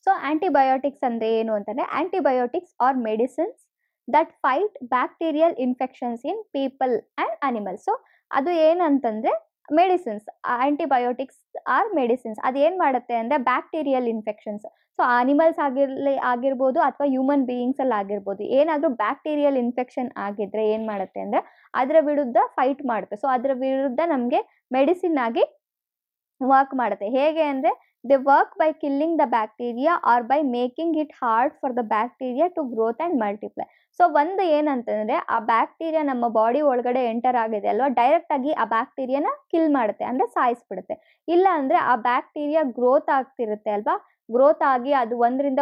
S1: ಸೊ ಆಂಟಿಬಯೋಟಿಕ್ಸ್ ಅಂದರೆ ಏನು ಅಂತಂದರೆ, antibiotics are medicines that fight bacterial infections in people and animals. So ಅದು ಏನಂತಂದರೆ ಮೆಡಿಸಿನ್ಸ್. Antibiotics are medicines. ಅದೇನು ಮಾಡುತ್ತೆ ಅಂದರೆ ಬ್ಯಾಕ್ಟೀರಿಯಲ್ ಇನ್ಫೆಕ್ಷನ್ಸ್. ಸೊ ಅನಿಮಲ್ಸ್ ಆಗಿರ್ಬೋದು ಅಥವಾ ಹ್ಯೂಮನ್ ಬೀಯಿಂಗ್ಸಲ್ಲಿ ಆಗಿರ್ಬೋದು, ಏನಾದರೂ ಬ್ಯಾಕ್ಟೀರಿಯಲ್ ಇನ್ಫೆಕ್ಷನ್ ಆಗಿದ್ದರೆ ಏನು ಮಾಡುತ್ತೆ ಅಂದರೆ ಅದರ ವಿರುದ್ಧ ಫೈಟ್ ಮಾಡುತ್ತೆ. ಸೊ ಅದರ ವಿರುದ್ಧ ನಮಗೆ ಮೆಡಿಸಿನ್ ಆಗಿ ವರ್ಕ್ ಮಾಡುತ್ತೆ. ಹೇಗೆ ಅಂದರೆ they work by killing the bacteria or by making it hard for the bacteria to growth and multiply. So ಒಂದು ಏನಂತಂದರೆ ಆ ಬ್ಯಾಕ್ಟೀರಿಯಾ ನಮ್ಮ ಬಾಡಿ ಒಳಗಡೆ ಎಂಟರ್ ಆಗಿದೆ ಅಲ್ವಾ, ಡೈರೆಕ್ಟಾಗಿ ಆ ಬ್ಯಾಕ್ಟೀರಿಯಾನ ಕಿಲ್ ಮಾಡುತ್ತೆ, ಅಂದರೆ ಸಾಯಿಸ್ಬಿಡುತ್ತೆ. ಇಲ್ಲ ಅಂದರೆ ಆ ಬ್ಯಾಕ್ಟೀರಿಯಾ ಗ್ರೋತ್ ಆಗ್ತಿರುತ್ತೆ ಅಲ್ವಾ, ಗ್ರೋತ್ ಆಗಿ ಅದು ಒಂದರಿಂದ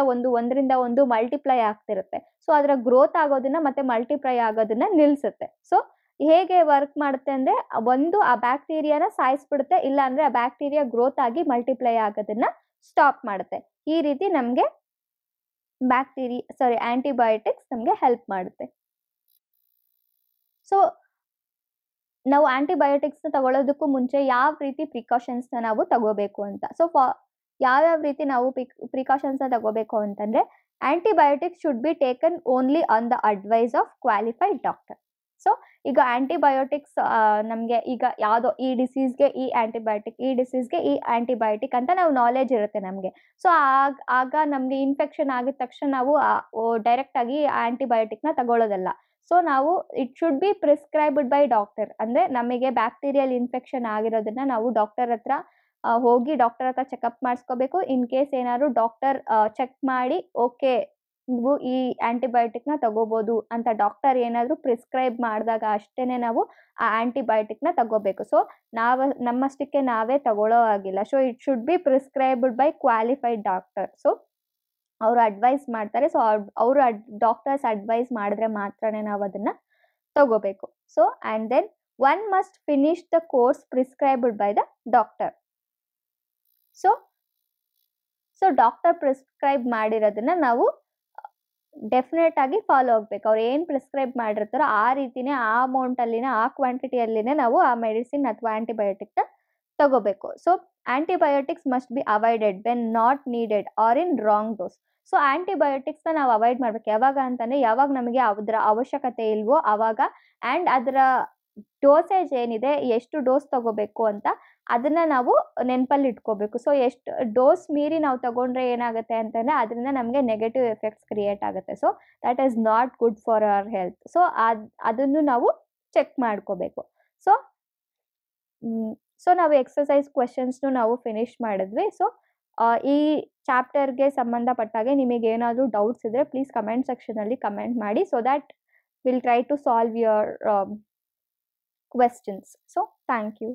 S1: ಒಂದು ಮಲ್ಟಿಪ್ಲೈ ಆಗ್ತಿರುತ್ತೆ. ಸೊ ಅದರ ಗ್ರೋತ್ ಆಗೋದನ್ನ ಮತ್ತು ಮಲ್ಟಿಪ್ಲೈ ಆಗೋದನ್ನ ನಿಲ್ಲಿಸುತ್ತೆ. ಸೊ ಹೇಗೆ ವರ್ಕ್ ಮಾಡುತ್ತೆ ಅಂದರೆ ಒಂದು ಆ ಬ್ಯಾಕ್ಟೀರಿಯಾನ ಸಾಯಿಸ್ಬಿಡುತ್ತೆ, ಇಲ್ಲ ಅಂದರೆ ಆ ಬ್ಯಾಕ್ಟೀರಿಯಾ ಗ್ರೋತ್ ಆಗಿ ಮಲ್ಟಿಪ್ಲೈ ಆಗೋದನ್ನ ಸ್ಟಾಪ್ ಮಾಡುತ್ತೆ. ಈ ರೀತಿ ನಮಗೆ ಆಂಟಿಬಯೋಟಿಕ್ಸ್ ನಮಗೆ ಹೆಲ್ಪ್ ಮಾಡುತ್ತೆ. ಸೊ ನಾವು ಆಂಟಿಬಯೋಟಿಕ್ಸ್ನ ತಗೊಳ್ಳೋದಕ್ಕೂ ಮುಂಚೆ ಯಾವ ರೀತಿ ಪ್ರಿಕಾಷನ್ಸ್ನ ನಾವು ತಗೋಬೇಕು ಅಂತ. ಸೊ ಯಾವ್ಯಾವ ರೀತಿ ನಾವು ಪ್ರಿಕಾಷನ್ಸ್ನ ತಗೋಬೇಕು ಅಂತಂದರೆ, antibiotics should be taken only on the advice of qualified doctor. So ಈಗ ಆಂಟಿಬಯೋಟಿಕ್ಸ್ ನಮಗೆ ಈಗ ಯಾವುದೋ ಈ ಡಿಸೀಸ್ಗೆ ಈ ಆಂಟಿಬಯೋಟಿಕ್, ಈ ಡಿಸೀಸ್ಗೆ ಈ ಆಂಟಿಬಯೋಟಿಕ್ ಅಂತ ನಾವು ನಾಲೆಜ್ ಇರುತ್ತೆ ನಮಗೆ. ಸೊ ಆಗ ನಮಗೆ ಇನ್ಫೆಕ್ಷನ್ ಆಗಿದ ತಕ್ಷಣ ನಾವು ಡೈರೆಕ್ಟಾಗಿ ಆ ಆಂಟಿಬಯೋಟಿಕ್ನ ತಗೊಳ್ಳೋದಲ್ಲ. ಸೊ ನಾವು it should be prescribed by doctor. ಅಂದರೆ ನಮಗೆ ಬ್ಯಾಕ್ಟೀರಿಯಲ್ ಇನ್ಫೆಕ್ಷನ್ ಆಗಿರೋದನ್ನ ನಾವು ಡಾಕ್ಟರ್ ಹತ್ರ ಹೋಗಿ ಡಾಕ್ಟರ್ ಹತ್ರ ಚೆಕಪ್ ಮಾಡಿಸ್ಕೋಬೇಕು. ಇನ್ ಕೇಸ್ ಏನಾದ್ರು ಡಾಕ್ಟರ್ ಚೆಕ್ ಮಾಡಿ ಓಕೆ ನೀವು ಈ ಆಂಟಿಬಯೋಟಿಕ್ನ ತಗೋಬೋದು ಅಂತ ಡಾಕ್ಟರ್ ಏನಾದರೂ ಪ್ರಿಸ್ಕ್ರೈಬ್ ಮಾಡಿದಾಗ ಅಷ್ಟೇ ನಾವು ಆ ಆಂಟಿಬಯೋಟಿಕ್ನ ತಗೋಬೇಕು. ಸೊ ನಮ್ಮಷ್ಟಕ್ಕೆ ನಾವೇ ತಗೊಳ್ಳೋ ಆಗಿಲ್ಲ. So it should be prescribed by qualified doctor. So ಅವರು ಅಡ್ವೈಸ್ ಮಾಡ್ತಾರೆ. ಸೊ ಅವರು ಡಾಕ್ಟರ್ಸ್ ಅಡ್ವೈಸ್ ಮಾಡಿದ್ರೆ ಮಾತ್ರನೇ ನಾವು ಅದನ್ನು ತಗೋಬೇಕು. So and then one must finish the course prescribed by the doctor. So doctor prescribe ಮಾಡಿರೋದನ್ನ ನಾವು ಡೆಫಿನೆಟ್ ಆಗಿ ಫಾಲೋ ಆಗಬೇಕು. ಅವ್ರು ಏನು ಪ್ರಿಸ್ಕ್ರೈಬ್ ಮಾಡಿರ್ತಾರೋ ಆ ರೀತಿನೇ, ಆ ಅಮೌಂಟಲ್ಲಿನೇ, ಆ ಕ್ವಾಂಟಿಟಿಯಲ್ಲಿನೇ ನಾವು ಆ ಮೆಡಿಸಿನ್ ಅಥವಾ ಆಂಟಿಬಯೋಟಿಕ್ನ ತಗೋಬೇಕು. So antibiotics must be avoided when not needed or in wrong dose. So ಆಂಟಿಬಯೋಟಿಕ್ಸ್ನ ನಾವು ಅವಾಯ್ಡ್ ಮಾಡ್ಬೇಕು. ಯಾವಾಗ ಅಂತಂದರೆ ಯಾವಾಗ ನಮಗೆ ಅದರ ಅವಶ್ಯಕತೆ ಇಲ್ವೋ ಆವಾಗ, ಆ್ಯಂಡ್ ಅದರ ಡೋಸೇಜ್ ಏನಿದೆ, ಎಷ್ಟು ಡೋಸ್ ತಗೋಬೇಕು ಅಂತ ಅದನ್ನು ನಾವು ನೆನಪಲ್ಲಿ ಇಟ್ಕೋಬೇಕು. ಸೊ ಎಷ್ಟು ಡೋಸ್ ಮೀರಿ ನಾವು ತಗೊಂಡ್ರೆ ಏನಾಗುತ್ತೆ ಅಂತಂದರೆ ಅದರಿಂದ ನಮಗೆ ನೆಗೆಟಿವ್ ಎಫೆಕ್ಟ್ಸ್ ಕ್ರಿಯೇಟ್ ಆಗುತ್ತೆ. So that is not good for our health. So ಅದನ್ನು ನಾವು ಚೆಕ್ ಮಾಡ್ಕೋಬೇಕು. ಸೊ ನಾವು ಎಕ್ಸಸೈಸ್ ಕ್ವೆಶನ್ಸ್ನು ನಾವು ಫಿನಿಶ್ ಮಾಡಿದ್ವಿ. ಸೊ ಈ ಚಾಪ್ಟರ್ಗೆ ಸಂಬಂಧಪಟ್ಟಾಗೆ ನಿಮಗೇನಾದರೂ ಡೌಟ್ಸ್ ಇದ್ದರೆ ಪ್ಲೀಸ್ ಕಮೆಂಟ್ ಸೆಕ್ಷನಲ್ಲಿ ಕಮೆಂಟ್ ಮಾಡಿ. So that will try to solve your questions. So thank you.